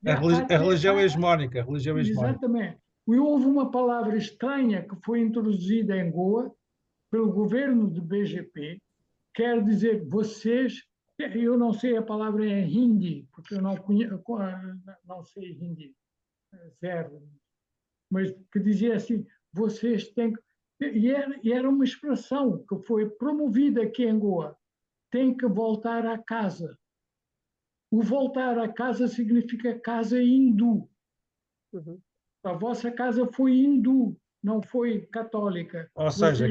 Speaker 1: a religião hegemónica. A religião hegemónica.
Speaker 2: Exatamente. E houve uma palavra estranha que foi introduzida em Goa pelo governo do BGP, quer dizer vocês, eu não sei a palavra em hindi, porque eu não sei hindi, zero, mas que dizia assim, vocês têm que... E era uma expressão que foi promovida aqui em Goa, tem que voltar à casa. O voltar à casa significa casa hindu.
Speaker 3: Uhum.
Speaker 2: A vossa casa foi hindu, não foi católica.
Speaker 1: Ou seja,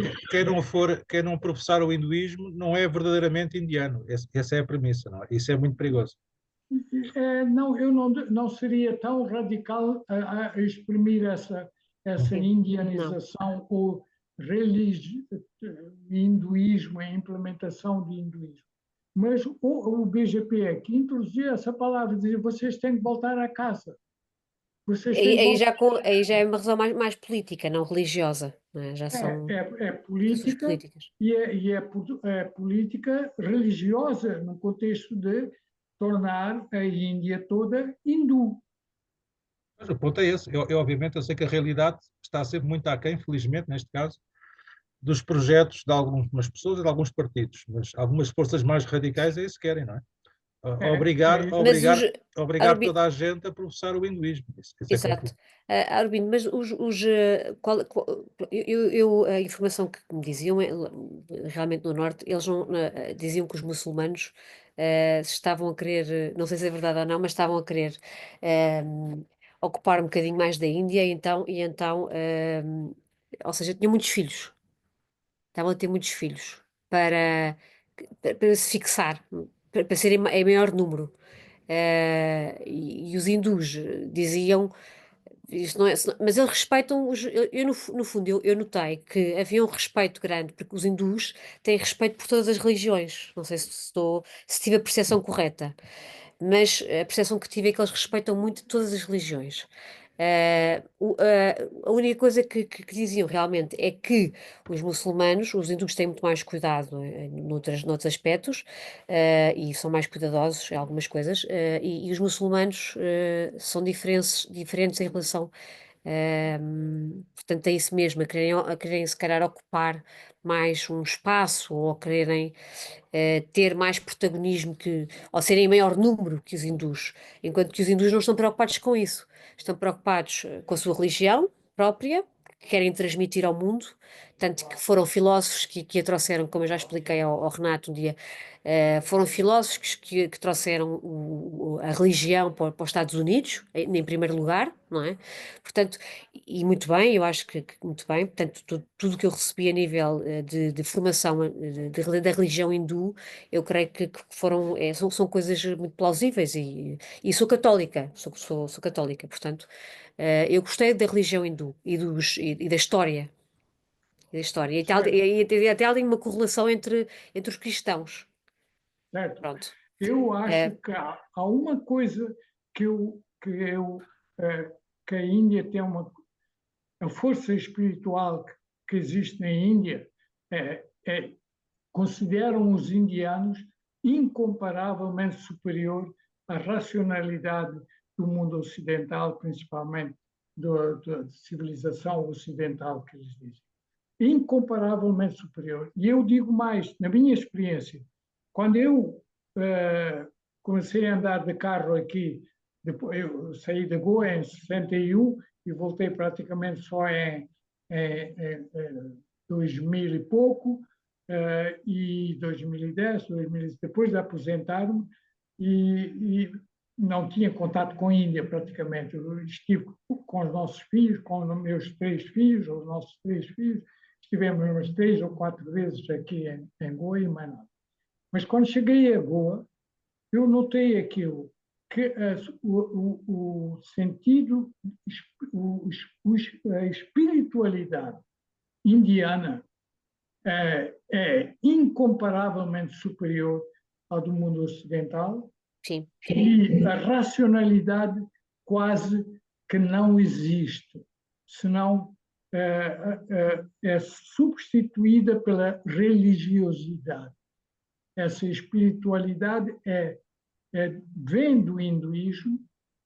Speaker 1: quem não professar o hinduísmo não é verdadeiramente indiano. Essa é a premissa, não é? Isso é muito perigoso.
Speaker 2: Não, eu não seria tão radical a exprimir essa indianização ou hinduísmo, a implementação de hinduísmo. Mas o BGP é que introduziu essa palavra, dizer vocês têm que voltar à casa. Vocês têm que
Speaker 3: Aí já é uma razão mais política, não religiosa. Não é? Já são
Speaker 2: política
Speaker 3: políticas.
Speaker 2: e é política religiosa no contexto de tornar a Índia toda hindu.
Speaker 1: Mas o ponto é esse. Obviamente, eu sei que a realidade está sempre muito aquém, felizmente, neste caso, dos projetos de algumas pessoas e de alguns partidos. Mas algumas forças mais radicais é isso que querem, não é? Obrigar toda a gente a professar o hinduísmo. Isso é
Speaker 3: Exato. Arbindo, mas a informação que me diziam, realmente no Norte, eles não, diziam que os muçulmanos estavam a querer, não sei se é verdade ou não, mas estavam a querer ocupar um bocadinho mais da Índia, ou seja, tinham muitos filhos, estavam a ter muitos filhos para se fixar, para serem em maior número. E os hindus diziam isto não é, mas eles respeitam no fundo eu notei que havia um respeito grande porque os hindus têm respeito por todas as religiões, não sei se tive a percepção correta, mas a percepção que tive é que eles respeitam muito todas as religiões. A única coisa que diziam realmente é que os hindus têm muito mais cuidado noutros aspectos, e são mais cuidadosos em algumas coisas, e os muçulmanos são diferentes em relação. Portanto, é isso mesmo, a quererem se calhar ocupar mais um espaço ou a quererem ter mais protagonismo ou serem em maior número que os hindus, enquanto que os hindus não estão preocupados com isso, estão preocupados com a sua religião própria, que querem transmitir ao mundo, tanto que foram filósofos que a trouxeram, como eu já expliquei ao Renato um dia, foram filósofos que trouxeram a religião para os Estados Unidos, em primeiro lugar, não é? Portanto, e muito bem, eu acho que muito bem, portanto, tudo que eu recebi a nível de formação da religião hindu, eu creio que são coisas muito plausíveis e sou católica, sou católica, portanto, eu gostei da religião hindu e da história. E até há uma correlação entre os cristãos.
Speaker 2: Certo.
Speaker 3: Pronto.
Speaker 2: Eu acho que há uma coisa que a Índia tem a força espiritual que existe na Índia, consideram os indianos incomparavelmente superior à racionalidade do mundo ocidental, principalmente da civilização ocidental que eles dizem. Incomparavelmente superior. E eu digo mais, na minha experiência, quando eu comecei a andar de carro aqui, depois eu saí de Goa em 61 e voltei praticamente só em 2000 e pouco, e 2010, depois de aposentar-me, e não tinha contato com a Índia praticamente. Eu estive com os nossos filhos, com os meus 3 filhos, os nossos 3 filhos, estivemos umas 3 ou 4 vezes aqui em Goa e mais nada. Mas quando cheguei a Goa, eu notei aquilo, que o sentido, a espiritualidade indiana é incomparavelmente superior ao do mundo ocidental.
Speaker 3: Sim.
Speaker 2: E a racionalidade quase que não existe, senão é substituída pela religiosidade. Essa espiritualidade vem do hinduísmo,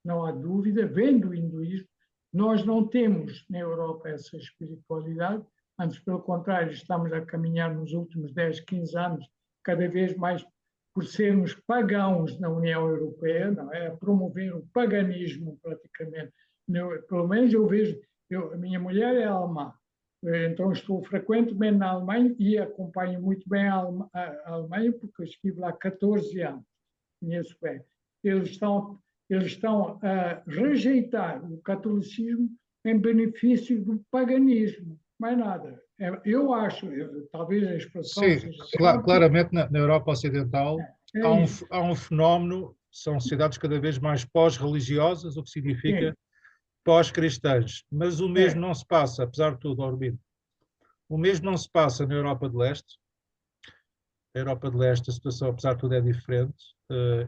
Speaker 2: não há dúvida, vem do hinduísmo. Nós não temos na Europa essa espiritualidade, antes, pelo contrário, estamos a caminhar nos últimos 10, 15 anos, cada vez mais por sermos pagãos na União Europeia, não é? A promover o paganismo praticamente. Pelo menos eu vejo, a minha mulher é alemã, então estou frequentemente na Alemanha e acompanho muito bem a Alemanha, porque eu estive lá 14 anos, conheço bem. Eles estão a rejeitar o catolicismo em benefício do paganismo, mais nada. Eu acho, talvez a expressão
Speaker 1: Sim,
Speaker 2: seja
Speaker 1: claramente na Europa Ocidental há um fenómeno, são sociedades cada vez mais pós-religiosas, o que significa pós-cristãs. Mas o mesmo não se passa, apesar de tudo, Urbino, o mesmo não se passa na Europa de Leste. A Europa de Leste, a situação, apesar de tudo, é diferente.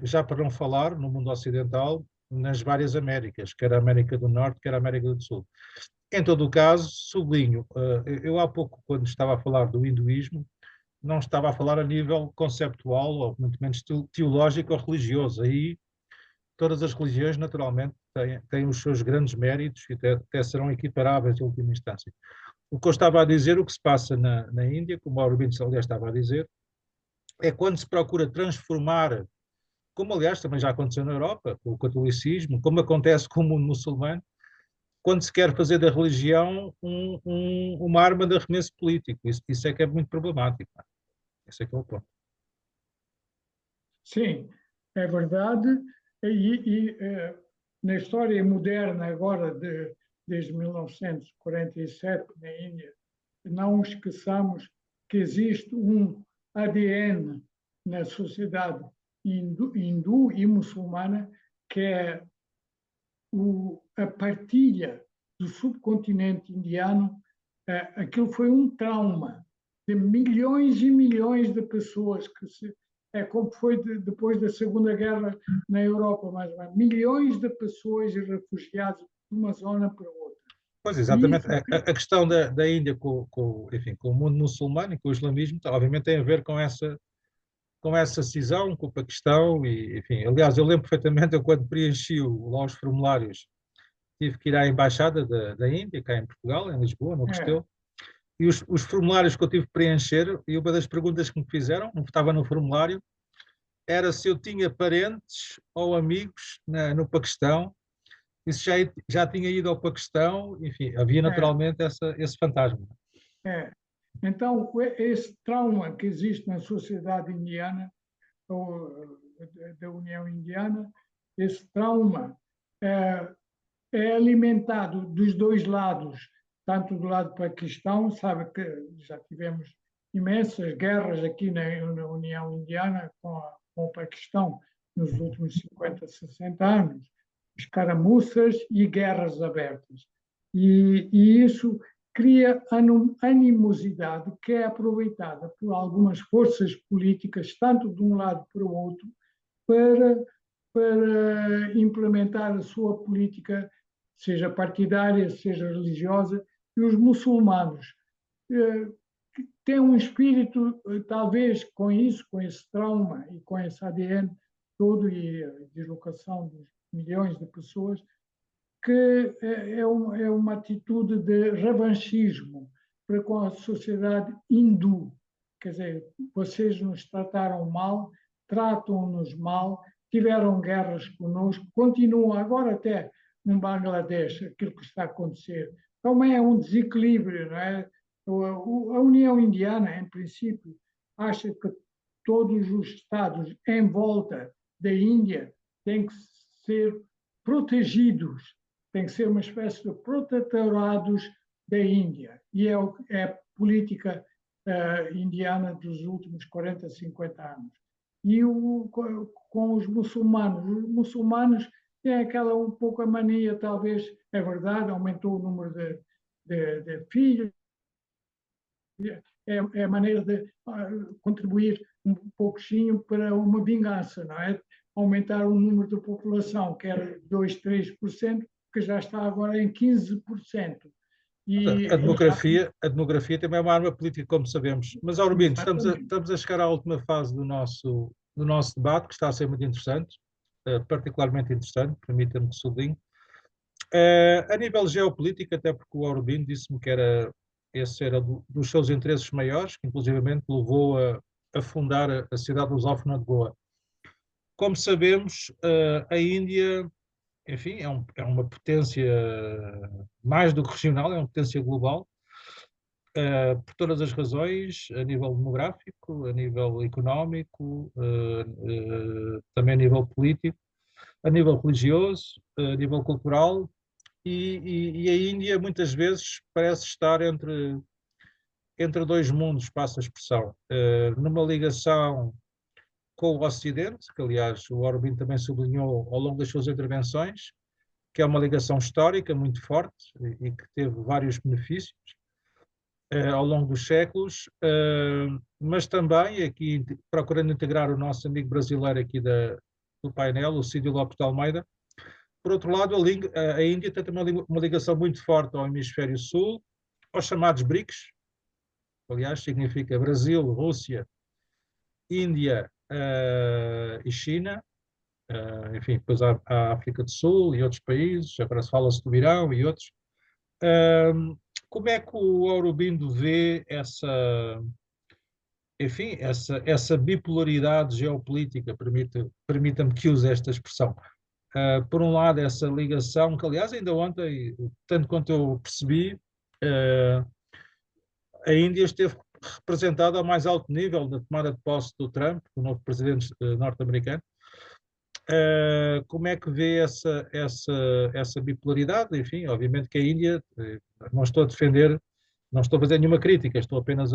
Speaker 1: Já para não falar, no mundo ocidental, nas várias Américas, quer a América do Norte, quer a América do Sul. Em todo o caso, sublinho, eu há pouco, quando estava a falar do hinduísmo, não estava a falar a nível conceptual, ou muito menos teológico ou religioso. Aí, todas as religiões, naturalmente, têm os seus grandes méritos e até serão equiparáveis em última instância. O que eu estava a dizer, o que se passa na Índia, como o Aurobindo aliás estava a dizer, é quando se procura transformar, como aliás também já aconteceu na Europa, com o catolicismo, como acontece com o mundo muçulmano, quando se quer fazer da religião uma arma de arremesso político. Isso é que é muito problemático. Esse é que é o ponto.
Speaker 2: Sim, é verdade. Na história moderna, agora, desde 1947, na Índia, não esqueçamos que existe um ADN na sociedade hindu e muçulmana, que é a partilha do subcontinente indiano. Aquilo foi um trauma de milhões e milhões de pessoas como foi depois da Segunda Guerra na Europa, mais ou menos. Milhões de pessoas e refugiados de uma zona para outra.
Speaker 1: Pois, exatamente. A questão da Índia enfim, com o mundo muçulmano e com o islamismo, obviamente tem a ver com essa cisão, com o Paquistão, e, enfim, aliás, eu lembro perfeitamente, eu quando preenchi lá os formulários, tive que ir à Embaixada da Índia, cá em Portugal, em Lisboa, no Restelo, e os formulários que eu tive que preencher, e uma das perguntas que me fizeram, não estava no formulário, era se eu tinha parentes ou amigos no Paquistão, e se já tinha ido ao Paquistão, enfim, havia naturalmente esse fantasma.
Speaker 2: Então, esse trauma que existe na sociedade indiana, ou da União Indiana, esse trauma é alimentado dos dois lados, tanto do lado do Paquistão, sabe que já tivemos imensas guerras aqui na União Indiana com o Paquistão nos últimos 50, 60 anos, escaramuças e guerras abertas. E isso cria animosidade que é aproveitada por algumas forças políticas, tanto de um lado para o outro, para implementar a sua política, seja partidária, seja religiosa, e os muçulmanos têm um espírito, talvez com isso, com esse trauma e com esse ADN todo e a deslocação de milhões de pessoas, que é uma atitude de revanchismo para com a sociedade hindu. Quer dizer, vocês nos trataram mal, tratam-nos mal, tiveram guerras conosco, continuam agora até no Bangladesh, aquilo que está a acontecer. Também é um desequilíbrio, não é? A União Indiana, em princípio, acha que todos os Estados em volta da Índia têm que ser protegidos, tem que ser uma espécie de protetorados da Índia. E é a política indiana dos últimos 40, 50 anos. E com os muçulmanos têm aquela um pouco a mania, talvez, é verdade, aumentou o número de filhos, é a maneira de contribuir um pouquinho para uma vingança, não é? Aumentar o número de população, que era 2, 3%, que já está agora em 15%. E
Speaker 1: A demografia também é uma arma política, como sabemos. Mas, Aurobindo, estamos a chegar à última fase do nosso debate, que está a ser muito interessante, particularmente interessante, permita-me que sublinhe. A nível geopolítico, até porque o Aurobindo disse-me que esse era dos seus interesses maiores, que inclusivamente levou a fundar a cidade lusófona de Goa. Como sabemos, a Índia, enfim, é uma potência mais do que regional, é uma potência global, por todas as razões, a nível demográfico, a nível económico, também a nível político, a nível religioso, a nível cultural, e a Índia muitas vezes parece estar entre dois mundos, passa a expressão, numa ligação com o Ocidente, que aliás o Aurobindo também sublinhou ao longo das suas intervenções, que é uma ligação histórica muito forte e que teve vários benefícios ao longo dos séculos, mas também aqui procurando integrar o nosso amigo brasileiro aqui do painel, o Cídio Lopes de Almeida. Por outro lado, a Índia tem também uma ligação muito forte ao hemisfério sul, aos chamados BRICS, aliás significa Brasil, Rússia, Índia e China, enfim, depois há a África do Sul e outros países, agora se fala-se do Irão e outros. Como é que o Aurobindo vê enfim, essa bipolaridade geopolítica, permita-me que use esta expressão. Por um lado, essa ligação, que aliás ainda ontem, tanto quanto eu percebi, a Índia esteve representada ao mais alto nível na tomada de posse do Trump, o novo presidente norte-americano. Como é que vê essa bipolaridade? Enfim, obviamente que a Índia, não estou a defender, não estou a fazer nenhuma crítica, estou apenas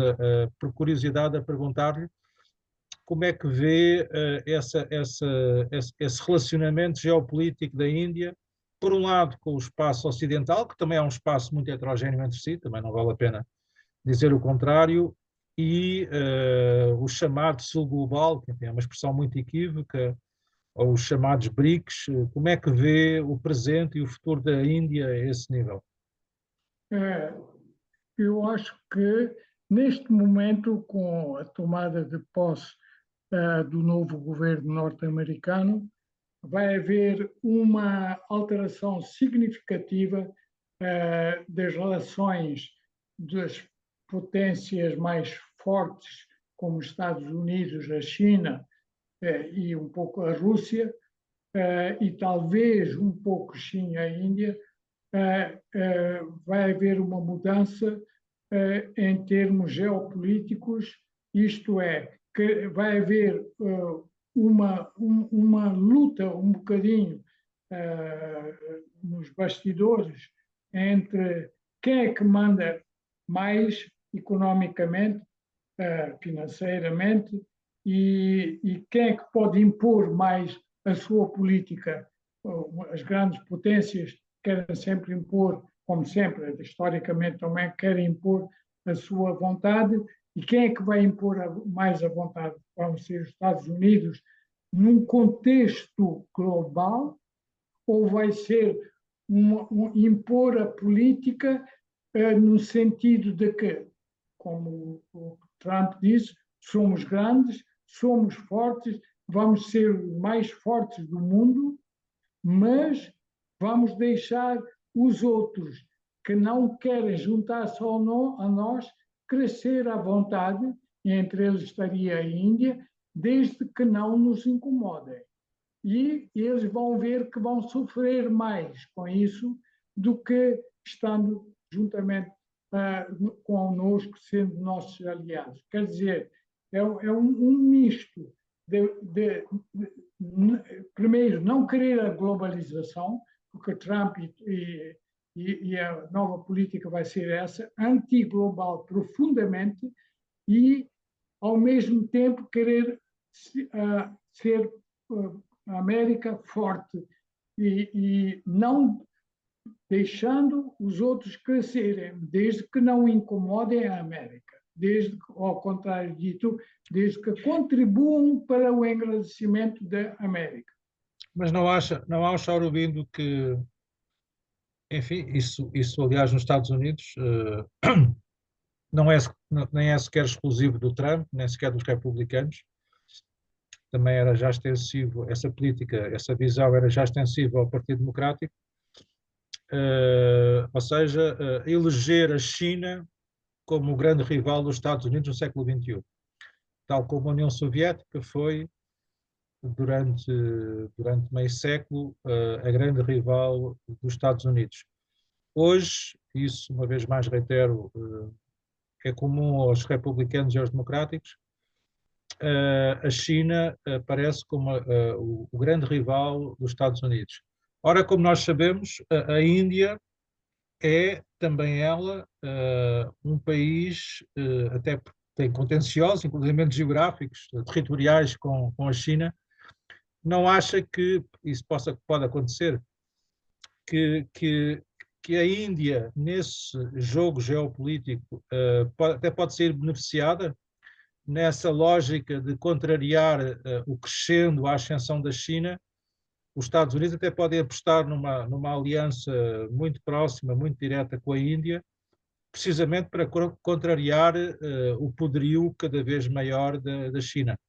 Speaker 1: por curiosidade a perguntar-lhe como é que vê esse relacionamento geopolítico da Índia, por um lado com o espaço ocidental, que também é um espaço muito heterogéneo entre si, também não vale a pena dizer o contrário, e o chamado Sul Global, que é uma expressão muito equívoca, ou os chamados BRICS. Como é que vê o presente e o futuro da Índia a esse nível?
Speaker 2: Eu acho que, neste momento, com a tomada de posse do novo governo norte-americano, vai haver uma alteração significativa das relações das potências mais fortes, como os Estados Unidos, a China e um pouco a Rússia, e talvez um pouco China e a Índia. Vai haver uma mudança em termos geopolíticos, isto é, que vai haver uma luta um bocadinho nos bastidores entre quem é que manda mais economicamente, financeiramente, e quem é que pode impor mais a sua política. As grandes potências querem sempre impor, como sempre, historicamente também querem impor a sua vontade. E quem é que vai impor mais a vontade? Vão ser os Estados Unidos num contexto global, ou vai ser impor a política no sentido de que, como o Trump disse, somos grandes, somos fortes, vamos ser os mais fortes do mundo, mas vamos deixar os outros que não querem juntar-se a nós crescer à vontade, e entre eles estaria a Índia, desde que não nos incomodem. E eles vão ver que vão sofrer mais com isso do que estando juntamente conosco, sendo nossos aliados. Quer dizer, é um misto primeiro, não querer a globalização, porque Trump e a nova política vai ser essa, anti-global profundamente, e, ao mesmo tempo, querer ser a América forte e não deixando os outros crescerem, desde que não incomodem a América, desde que, ao contrário dito, desde que contribuam para o engrandecimento da América.
Speaker 1: Mas não acha, Aurobindo, que Enfim, isso aliás, nos Estados Unidos, não é, nem é sequer exclusivo do Trump, nem sequer dos republicanos. Também era já extensivo, essa política, essa visão era já extensiva ao Partido Democrático. Ou seja, eleger a China como o grande rival dos Estados Unidos no século XXI, tal como a União Soviética foi durante meio século a grande rival dos Estados Unidos. Hoje, isso uma vez mais reitero, é comum aos republicanos e aos democráticos, a China aparece como o grande rival dos Estados Unidos. Ora, como nós sabemos, a Índia é também ela um país, até tem contenciosos, inclusive geográficos, territoriais com a China. Não acha que isso pode acontecer? Que a Índia, nesse jogo geopolítico, até pode ser beneficiada nessa lógica de contrariar o crescendo, a ascensão da China. Os Estados Unidos até podem apostar numa aliança muito próxima, muito direta com a Índia, precisamente para contrariar o poderio cada vez maior da China.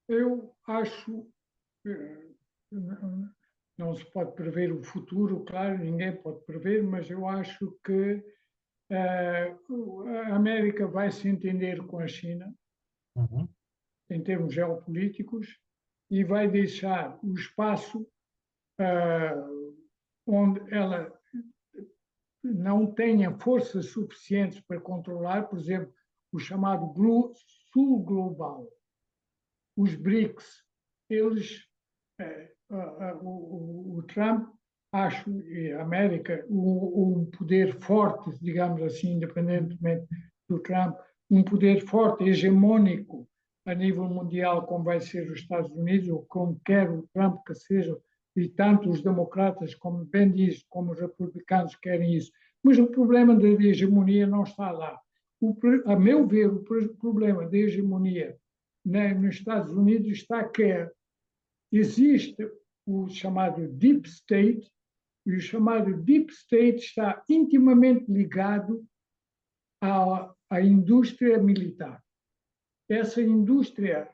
Speaker 2: Eu acho que não se pode prever o futuro, claro, ninguém pode prever, mas eu acho que a América vai se entender com a China,
Speaker 1: Uhum.
Speaker 2: em termos geopolíticos, e vai deixar o espaço onde ela não tenha forças suficientes para controlar, por exemplo, o chamado Sul Global, os BRICS. Eles, o Trump, acho, e a América, um poder forte, digamos assim, independentemente do Trump, um poder forte, hegemônico a nível mundial, como vai ser os Estados Unidos, ou como quer o Trump que seja, e tanto os democratas, como bem diz, como os republicanos querem isso. Mas o problema da hegemonia não está lá. A meu ver, o problema da hegemonia nos Estados Unidos está que existe o chamado Deep State, e o chamado Deep State está intimamente ligado à indústria militar. Essa indústria,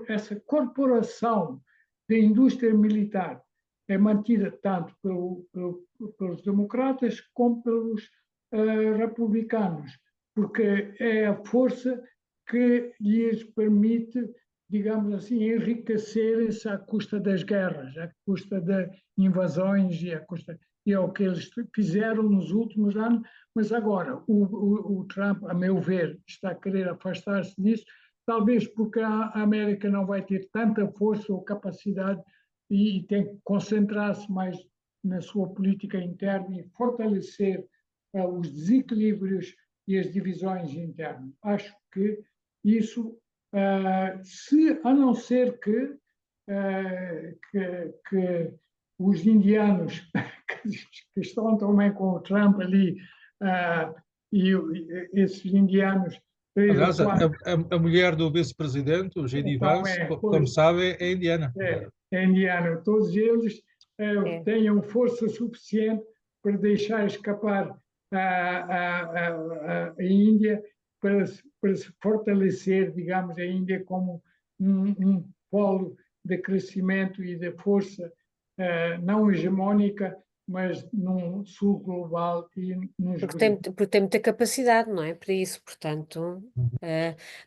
Speaker 2: essa corporação da indústria militar é mantida tanto pelos democratas como pelos republicanos, porque é a força que lhes permite, digamos assim, enriquecer-se à custa das guerras, à custa de invasões e é o que eles fizeram nos últimos anos, mas agora o Trump, a meu ver, está a querer afastar-se disso, talvez porque a América não vai ter tanta força ou capacidade e tem que concentrar-se mais na sua política interna e fortalecer os desequilíbrios e as divisões internas. Acho que isso, a não ser que os indianos que estão também com o Trump ali, e esses indianos.
Speaker 1: Aliás, a mulher do vice-presidente, o J.D.
Speaker 2: Então,
Speaker 1: Vance, como sabe, é indiana.
Speaker 2: É indiano. Todos eles tenham força suficiente para deixar escapar a Índia, para se fortalecer, digamos, a Índia como um polo de crescimento e de força não hegemónica, mas num sul global e nos
Speaker 3: porque tem muita capacidade, não é? Para isso, portanto.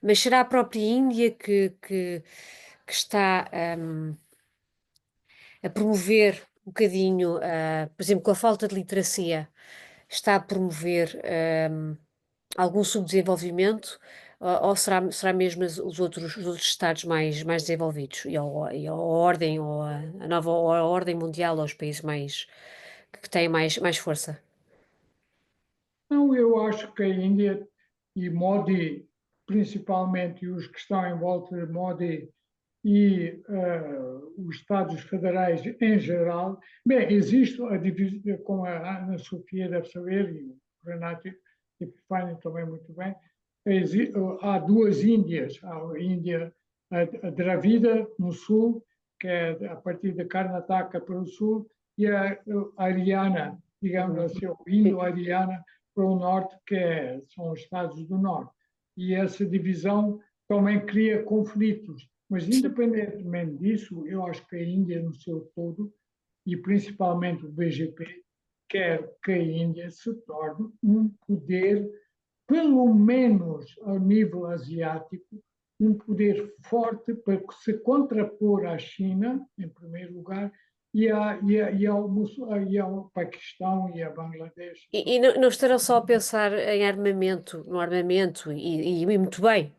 Speaker 3: Mas será a própria Índia que está a promover um bocadinho, por exemplo, com a falta de literacia, está a promover algum subdesenvolvimento, ou será mesmo os outros Estados mais desenvolvidos e a ordem, ou a nova ou a ordem mundial, aos países que têm mais força?
Speaker 2: Não, eu acho que a Índia e Modi, principalmente os que estão em volta de Modi e os Estados Federais em geral, bem, existe a divisão, como a Ana Sofia deve saber, e o Renato Epifânio também muito bem, há duas Índias, há a Índia a Dravida no sul, que é a partir da Karnataka para o sul, e a ariana, digamos assim, o indo-ariana para o norte, são os Estados do Norte. E essa divisão também cria conflitos. Mas, independentemente disso, eu acho que a Índia, no seu todo, e principalmente o BGP, quer que a Índia se torne um poder, pelo menos ao nível asiático, um poder forte para se contrapor à China, em primeiro lugar, e ao Paquistão e a Bangladesh.
Speaker 3: E não estarão só a pensar em armamento, no armamento, e muito bem,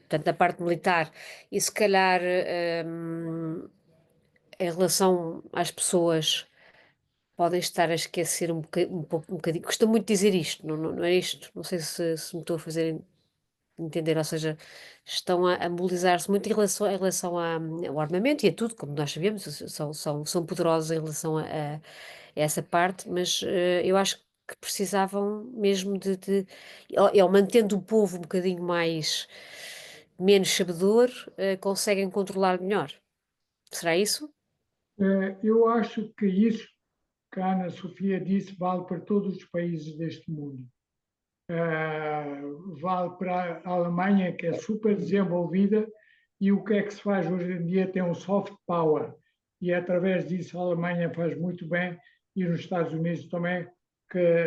Speaker 3: tanto na parte militar, e se calhar em relação às pessoas, podem estar a esquecer um bocadinho. Costumo muito dizer isto, não é isto? Não sei se me estou a fazer entender, ou seja, estão a mobilizar-se muito em relação ao armamento e a tudo, como nós sabemos, são poderosos em relação a essa parte, mas eu acho que precisavam mesmo ou mantendo o povo um bocadinho menos sabedor, conseguem controlar melhor. Será isso?
Speaker 2: Eu acho que isso que a Ana Sofia disse vale para todos os países deste mundo. Vale para a Alemanha, que é super desenvolvida, e o que é que se faz hoje em dia? Tem um soft power, e através disso a Alemanha faz muito bem, e nos Estados Unidos também, que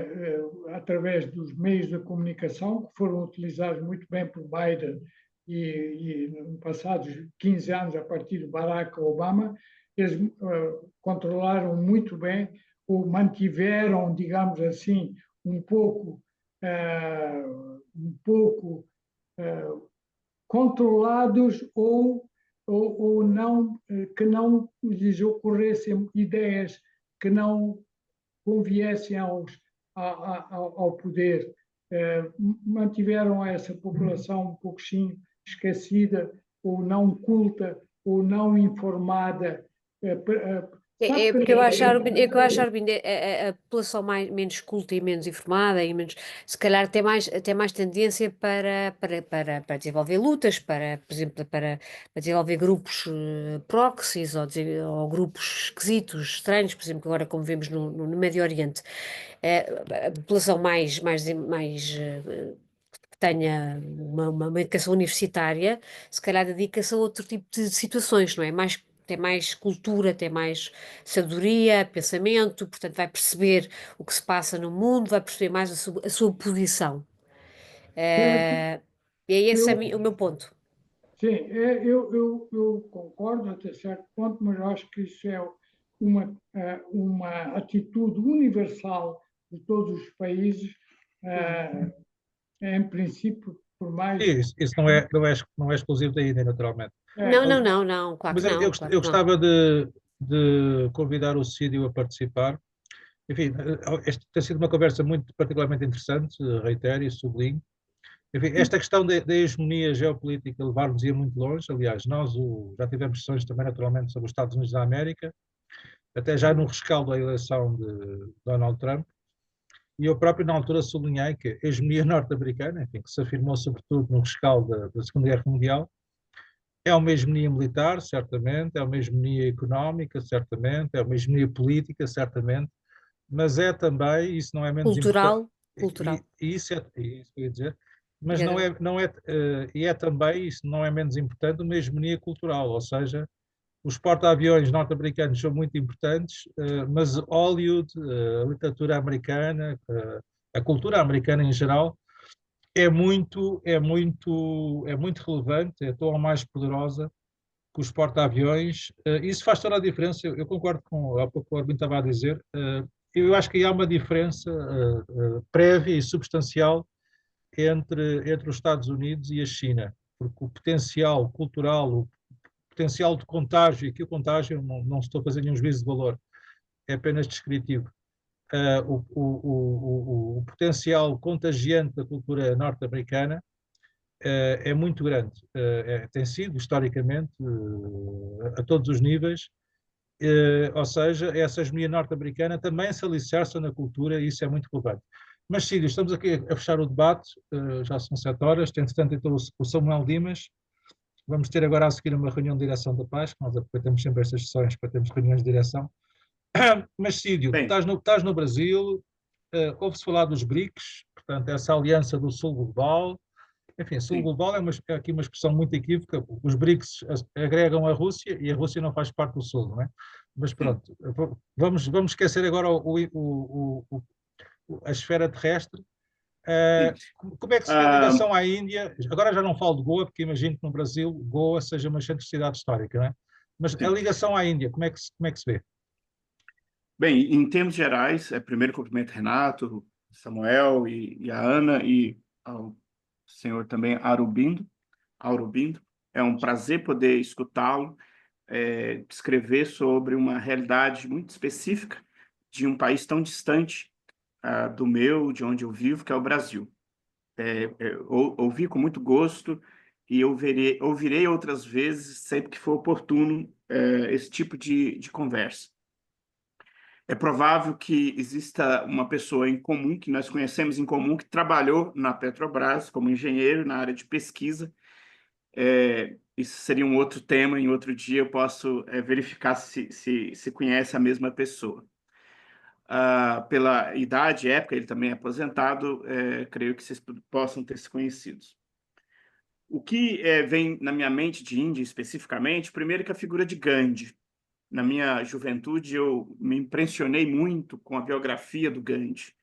Speaker 2: através dos meios de comunicação, que foram utilizados muito bem por Biden e nos passados 15 anos, a partir de Barack Obama, eles controlaram muito bem, ou mantiveram, digamos assim, um pouco controlados ou não, que não lhes ocorressem ideias que não conviessem ao poder. Mantiveram essa população um pouquinho esquecida, ou não culta, ou não informada.
Speaker 3: É porque eu acho, Armindo, a população menos culta e menos informada e menos, se calhar tem mais tendência para desenvolver lutas, por exemplo, para desenvolver grupos proxies ou grupos esquisitos, estranhos, por exemplo, agora como vemos no Médio Oriente. A população que tenha uma educação universitária, se calhar dedica-se a outro tipo de situações, não é? Tem mais cultura, tem mais sabedoria, pensamento, portanto vai perceber o que se passa no mundo, vai perceber mais a sua posição. E é esse o meu ponto.
Speaker 2: Sim, eu concordo até certo ponto, mas eu acho que isso é uma atitude universal de todos os países, em princípio, por mais.
Speaker 1: Isso não é exclusivo da Índia, naturalmente.
Speaker 3: Não, claro
Speaker 1: Mas
Speaker 3: que não.
Speaker 1: eu
Speaker 3: Claro que não.
Speaker 1: gostava de convidar o Cídio a participar. Enfim, esta tem sido uma conversa muito particularmente interessante, reitero e sublinho. Enfim, esta questão da hegemonia geopolítica levar-nos-ia muito longe. Aliás, nós já tivemos sessões também, naturalmente, sobre os Estados Unidos da América, até já no rescaldo da eleição de Donald Trump. E eu próprio, na altura, sublinhei que a hegemonia norte-americana, enfim, que se afirmou sobretudo no rescaldo da Segunda Guerra Mundial, é uma hegemonia militar, certamente, é uma hegemonia económica, certamente, é uma hegemonia política, certamente, mas é também, isso não é menos importante,
Speaker 3: Cultural.
Speaker 1: e isso que eu ia dizer, mas e é também, isso não é menos importante, uma hegemonia cultural, ou seja, os porta-aviões norte-americanos são muito importantes, mas Hollywood, a literatura americana, a cultura americana em geral, é muito relevante, é tão mais poderosa que os porta-aviões. Isso faz toda a diferença. Eu concordo com o que o Armin estava a dizer. Eu acho que há uma diferença prévia e substancial entre os Estados Unidos e a China, porque o potencial cultural, o potencial de contágio, e aqui o contágio não estou a fazer nenhum juízo de valor, é apenas descritivo. O potencial contagiante da cultura norte-americana é muito grande. Tem sido, historicamente, a todos os níveis, ou seja, essa hegemonia norte-americana também se alicerça na cultura e isso é muito relevante. Mas, Cídio, estamos aqui a fechar o debate, já são 7 horas, entretanto, então, o Samuel Dimas. Vamos ter agora a seguir uma reunião de direção da paz, que nós aproveitamos sempre estas sessões para termos reuniões de direção. Mas, Cídio,
Speaker 4: Bem,
Speaker 1: estás no Brasil, ouve-se falar dos BRICS, portanto, essa aliança do Sul Global. Enfim, Sul
Speaker 4: sim.
Speaker 1: Global é aqui uma expressão muito equívoca. Os BRICS agregam a Rússia e a Rússia não faz parte do Sul, não é? Mas pronto, vamos esquecer agora a esfera terrestre.
Speaker 4: Sim.
Speaker 1: Como é que se vê a
Speaker 4: Ah,
Speaker 1: ligação à Índia? Agora já não falo de Goa, porque imagino que no Brasil Goa seja uma excentricidade histórica, não é? Mas a
Speaker 4: sim.
Speaker 1: ligação à Índia, como é que se vê?
Speaker 4: Bem, em termos gerais, primeiro cumprimento Renato, Samuel e a Ana e ao senhor também Aurobindo. É um prazer poder escutá-lo escrever sobre uma realidade muito específica de um país tão distante do meu, de onde eu vivo, que é o Brasil. Ouvi com muito gosto e ouvirei outras vezes, sempre que for oportuno, esse tipo de conversa. É provável que exista uma pessoa em comum, que nós conhecemos em comum, que trabalhou na Petrobras como engenheiro na área de pesquisa. Isso seria um outro tema, em outro dia eu posso verificar se conhece a mesma pessoa. Pela idade e época, ele também é aposentado, creio que vocês possam ter se conhecidos. O que vem na minha mente de Índia especificamente, primeiro que a figura de Gandhi. Na minha juventude, eu me impressionei muito com a biografia do Gandhi.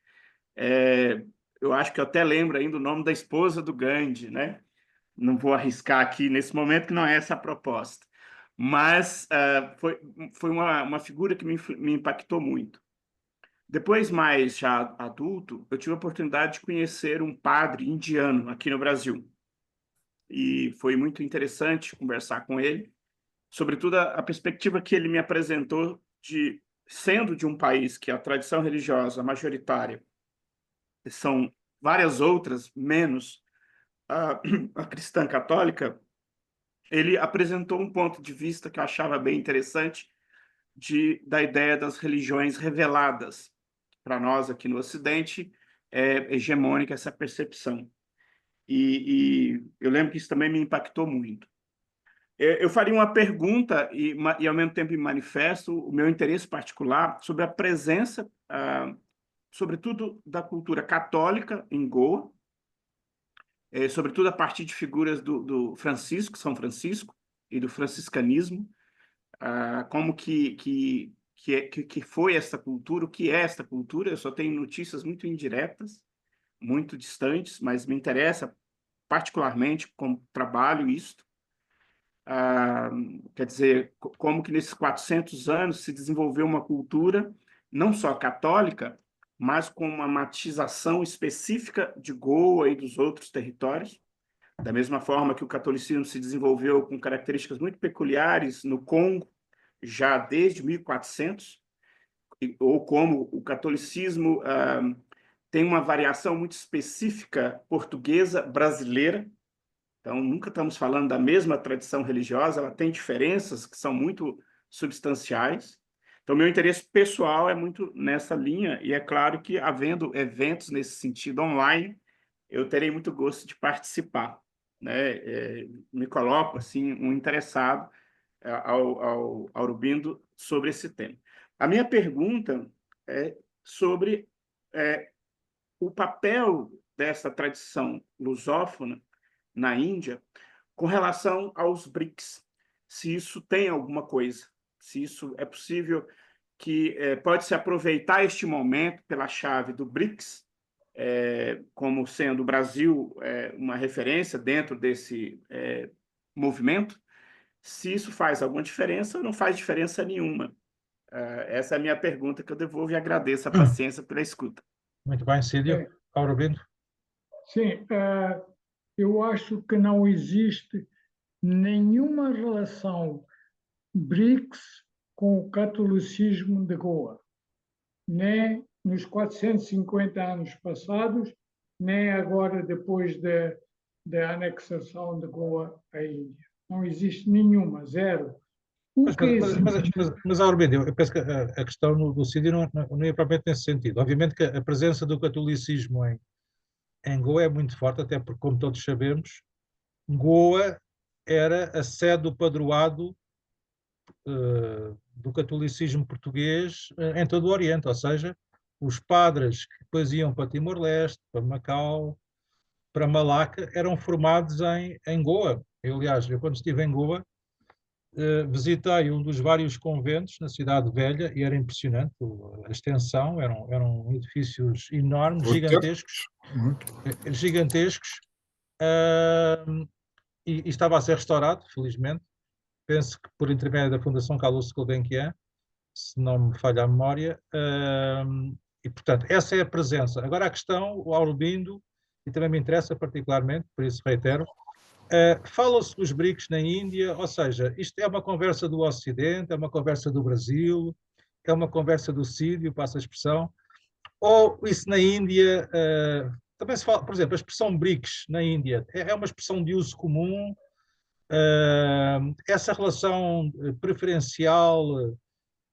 Speaker 4: Eu acho que eu até lembro ainda o nome da esposa do Gandhi, né? Não vou arriscar aqui nesse momento, que não é essa a proposta. Mas foi uma figura que me impactou muito. Depois, mais já adulto, eu tive a oportunidade de conhecer um padre indiano aqui no Brasil. E foi muito interessante conversar com ele, sobretudo a perspectiva que ele me apresentou de, sendo de um país que a tradição religiosa majoritária são várias outras, menos a cristã católica, ele apresentou um ponto de vista que eu achava bem interessante da ideia das religiões reveladas. Para nós aqui no Ocidente, é hegemônica essa percepção. E eu lembro que isso também me impactou muito. Eu faria uma pergunta e ao mesmo tempo, manifesto o meu interesse particular sobre a presença, sobretudo, da cultura católica em Goa, sobretudo a partir de figuras do Francisco, São Francisco, e do franciscanismo, como que foi essa cultura, o que é esta cultura. Eu só tenho notícias muito indiretas, muito distantes, mas me interessa particularmente como trabalho isto. Quer dizer, como que nesses 400 anos se desenvolveu uma cultura não só católica, mas com uma matização específica de Goa e dos outros territórios, da mesma forma que o catolicismo se desenvolveu com características muito peculiares no Congo, já desde 1400, ou como o catolicismo tem uma variação muito específica portuguesa brasileira. Então, nunca estamos falando da mesma tradição religiosa, ela tem diferenças que são muito substanciais. Então, meu interesse pessoal é muito nessa linha, e é claro que, havendo eventos nesse sentido online, eu terei muito gosto de participar, né? Me coloco, assim, um interessado ao Aurobindo sobre esse tema. A minha pergunta é sobre o papel dessa tradição lusófona na Índia com relação aos BRICS, se isso tem alguma coisa, se isso é possível que pode-se aproveitar este momento pela chave do BRICS, como sendo o Brasil uma referência dentro desse movimento, se isso faz alguma diferença ou não faz diferença nenhuma. Essa é a minha pergunta, que eu devolvo, e agradeço a paciência pela escuta.
Speaker 1: Muito bem, Cídio. Aurobindo?
Speaker 2: Sim, eu acho que não existe nenhuma relação BRICS com o catolicismo de Goa, nem nos 450 anos passados, nem agora depois da anexação de Goa à Índia. Não existe nenhuma, zero.
Speaker 1: Mas Aurobindo, eu penso que a questão do Cídio não é propriamente nesse sentido. Obviamente que a presença do catolicismo em Goa é muito forte, até porque, como todos sabemos, Goa era a sede do padroado do catolicismo português em todo o Oriente, ou seja, os padres que depois iam para Timor-Leste, para Macau, para Malaca, eram formados em Goa. Aliás, eu quando estive em Goa, visitei um dos vários conventos na Cidade Velha e era impressionante a extensão, eram edifícios enormes, gigantescos, e estava a ser restaurado, felizmente. Penso que por intermédio da Fundação Carlos Gulbenkian, se não me falha a memória, e portanto, essa é a presença. Agora a questão, o Aurobindo, e também me interessa particularmente, por isso reitero, fala-se dos BRICS na Índia, ou seja, isto é uma conversa do Ocidente, é uma conversa do Brasil, é uma conversa do Sírio, passa a expressão, ou isso na Índia, também se fala, por exemplo, a expressão BRICS na Índia é uma expressão de uso comum, essa relação preferencial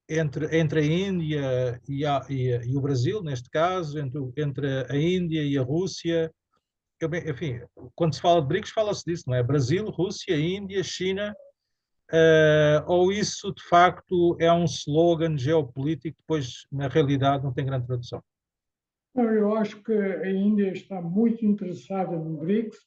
Speaker 1: entre a Índia e o Brasil, neste caso, entre a Índia e a Rússia, enfim, quando se fala de BRICS, fala-se disso, não é? Brasil, Rússia, Índia, China, ou isso de facto é um slogan geopolítico, depois na realidade não tem grande tradução?
Speaker 2: Eu acho que a Índia está muito interessada no BRICS,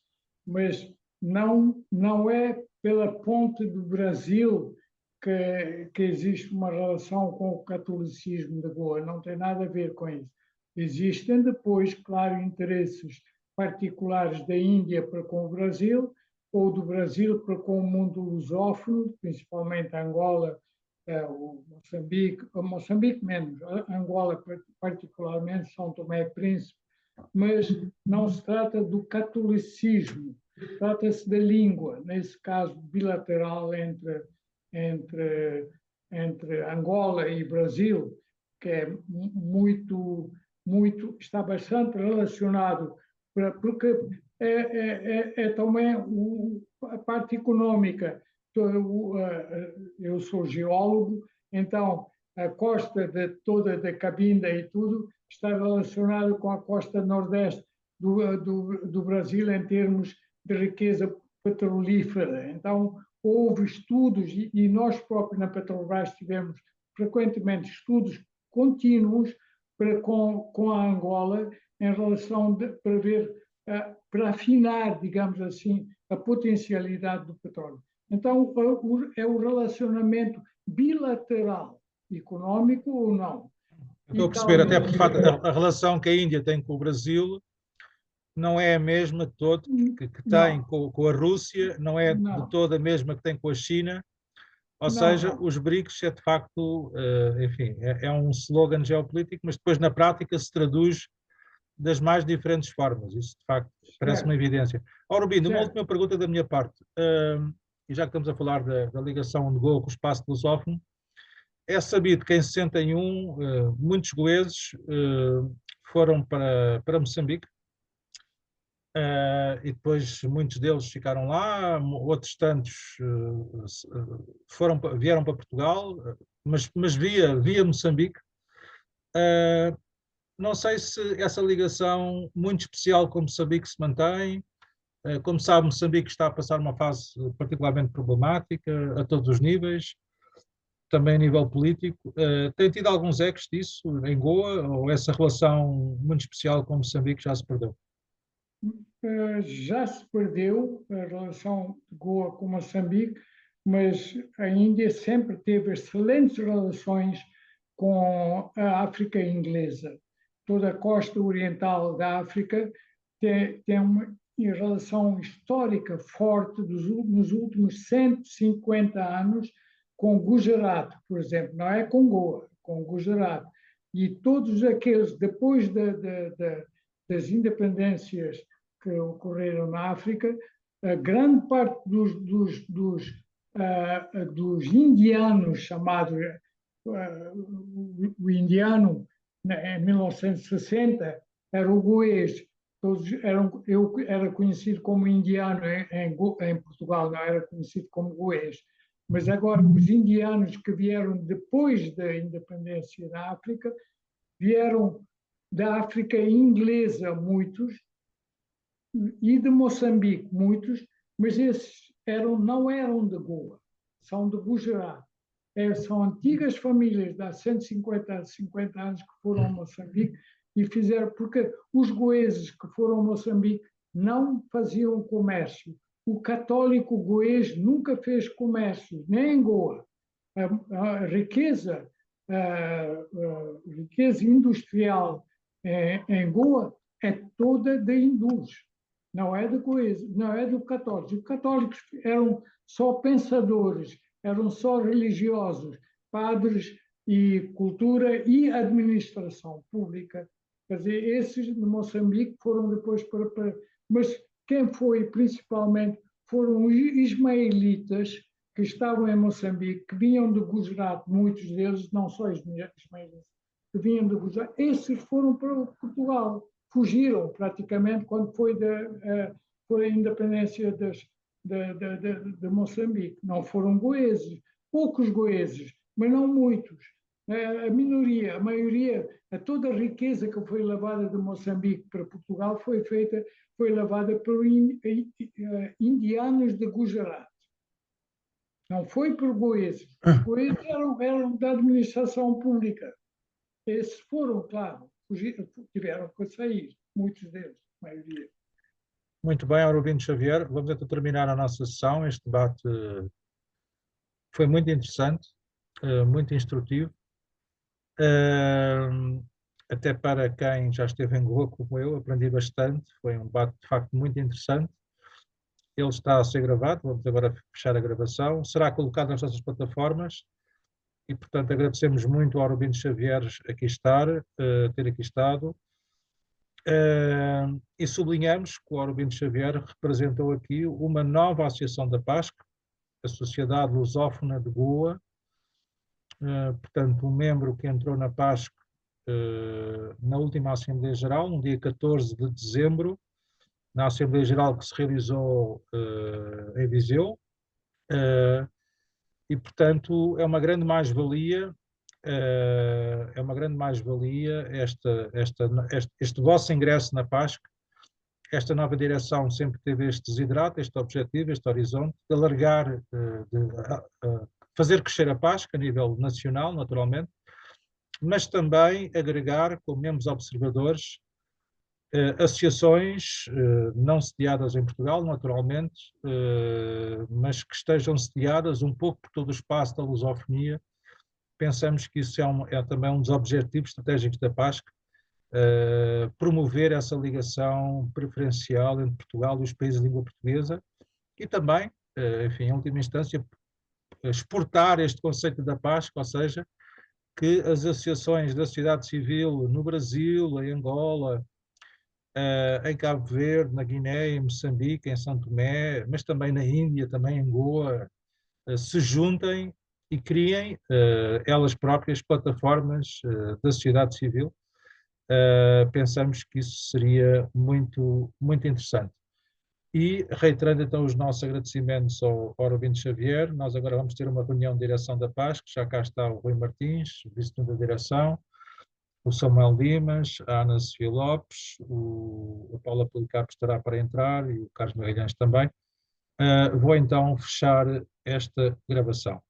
Speaker 2: mas não é pela ponte do Brasil que existe uma relação com o catolicismo de Goa, não tem nada a ver com isso. Existem depois, claro, interesses particulares da Índia para com o Brasil, ou do Brasil para com o mundo lusófono, principalmente Angola, o Moçambique menos, Angola particularmente, São Tomé e Príncipe, mas não se trata do catolicismo, trata-se da língua, nesse caso bilateral entre Angola e Brasil, que é está bastante relacionado, porque é também a parte econômica. Eu sou geólogo, então a costa toda da Cabinda e tudo está relacionada com a costa nordeste do Brasil em termos de riqueza petrolífera. Então, houve estudos, e nós próprios na Petrobras tivemos frequentemente estudos contínuos com a Angola em relação para ver, para afinar, digamos assim, a potencialidade do petróleo. Então, é o relacionamento bilateral, econômico ou não.
Speaker 1: Estou a perceber, até porque a relação que a Índia tem com o Brasil não é a mesma de todo que tem com a Rússia, não é de toda a mesma que tem com a China, ou seja, os BRICS é de facto, enfim, é um slogan geopolítico, mas depois na prática se traduz das mais diferentes formas, isso de facto parece uma evidência. Aurobindo, uma última pergunta da minha parte, e já que estamos a falar da ligação de Goa com o espaço lusófono, é sabido que em 61 muitos goeses foram para Moçambique, e depois muitos deles ficaram lá, outros tantos vieram para Portugal, mas via Moçambique. Não sei se essa ligação muito especial com Moçambique se mantém. Como sabe, Moçambique está a passar uma fase particularmente problemática a todos os níveis, também a nível político. Tem tido alguns ecos disso em Goa, ou essa relação muito especial com Moçambique já se perdeu?
Speaker 2: Já se perdeu a relação de Goa com Moçambique, mas a Índia sempre teve excelentes relações com a África inglesa. Toda a costa oriental da África tem uma relação histórica forte nos últimos 150 anos com Gujarat, por exemplo, não é com Goa, com Gujarat. E todos aqueles, depois das independências que ocorreram na África, a grande parte dos indianos, chamados o indiano, em 1960, era o goês. Eu era conhecido como indiano em Portugal, não era conhecido como goês. Mas agora os indianos que vieram depois da independência da África, vieram da África inglesa, muitos, e de Moçambique, muitos, mas esses não eram de Goa, são de Gujarat. são antigas famílias de há 150 anos que foram a Moçambique e fizeram, porque os goeses que foram a Moçambique não faziam comércio. O católico goês nunca fez comércio, nem em Goa. A riqueza industrial em Goa é toda de hindus, não é de goês, não é do católico. Os católicos eram só pensadores, eram só religiosos, padres e cultura e administração pública. Quer dizer, esses de Moçambique foram depois para... Mas quem foi principalmente foram os ismaelitas que estavam em Moçambique, que vinham de Gujarat, muitos deles, não só ismaelitas, que vinham de Gujarat. Esses foram para Portugal, fugiram praticamente quando foi a independência de Moçambique. Não foram goeses, poucos goeses, mas não muitos. A minoria, a maioria, toda a riqueza que foi levada de Moçambique para Portugal foi levada por indianos de Gujarat. Não foi por goeses. Os goeses eram da administração pública. Esses foram, claro, tiveram que sair, muitos deles, a maioria.
Speaker 1: Muito bem, Aurobino Xavier. Vamos então terminar a nossa sessão. Este debate foi muito interessante, muito instrutivo. Até para quem já esteve em Goa como eu, aprendi bastante. Foi um debate de facto muito interessante. Ele está a ser gravado, vamos agora fechar a gravação. Será colocado nas nossas plataformas e, portanto, agradecemos muito ao Aurobino Xavier ter aqui estado. E sublinhamos que o Aurobino Xavier representou aqui uma nova associação da PASC, a Sociedade Lusófona de Goa. Portanto, um membro que entrou na PASC na última Assembleia Geral, no dia 14 de dezembro, na Assembleia Geral que se realizou em Viseu, e, portanto, é uma grande mais-valia este vosso ingresso na PASC. Esta nova direção sempre teve este desidrato, este objetivo, este horizonte, de alargar, fazer crescer a PASC a nível nacional, naturalmente, mas também agregar, como membros observadores, associações não sediadas em Portugal, naturalmente, mas que estejam sediadas um pouco por todo o espaço da lusofonia. Pensamos que isso é também um dos objetivos estratégicos da PASC, promover essa ligação preferencial entre Portugal e os países de língua portuguesa e também, enfim, em última instância, exportar este conceito da PASC, ou seja, que as associações da sociedade civil no Brasil, em Angola, em Cabo Verde, na Guiné, em Moçambique, em São Tomé, mas também na Índia, também em Goa, se juntem e criem elas próprias plataformas da sociedade civil. Pensamos que isso seria muito, muito interessante. E reiterando então os nossos agradecimentos ao Aurobino Xavier, nós agora vamos ter uma reunião de direção da PASC, já cá está o Rui Martins, vice-presidente da direção, o Samuel Dimas, a Ana Sofia Lopes, a Paula Policarpo estará para entrar e o Carlos Magalhães também. Vou então fechar esta gravação.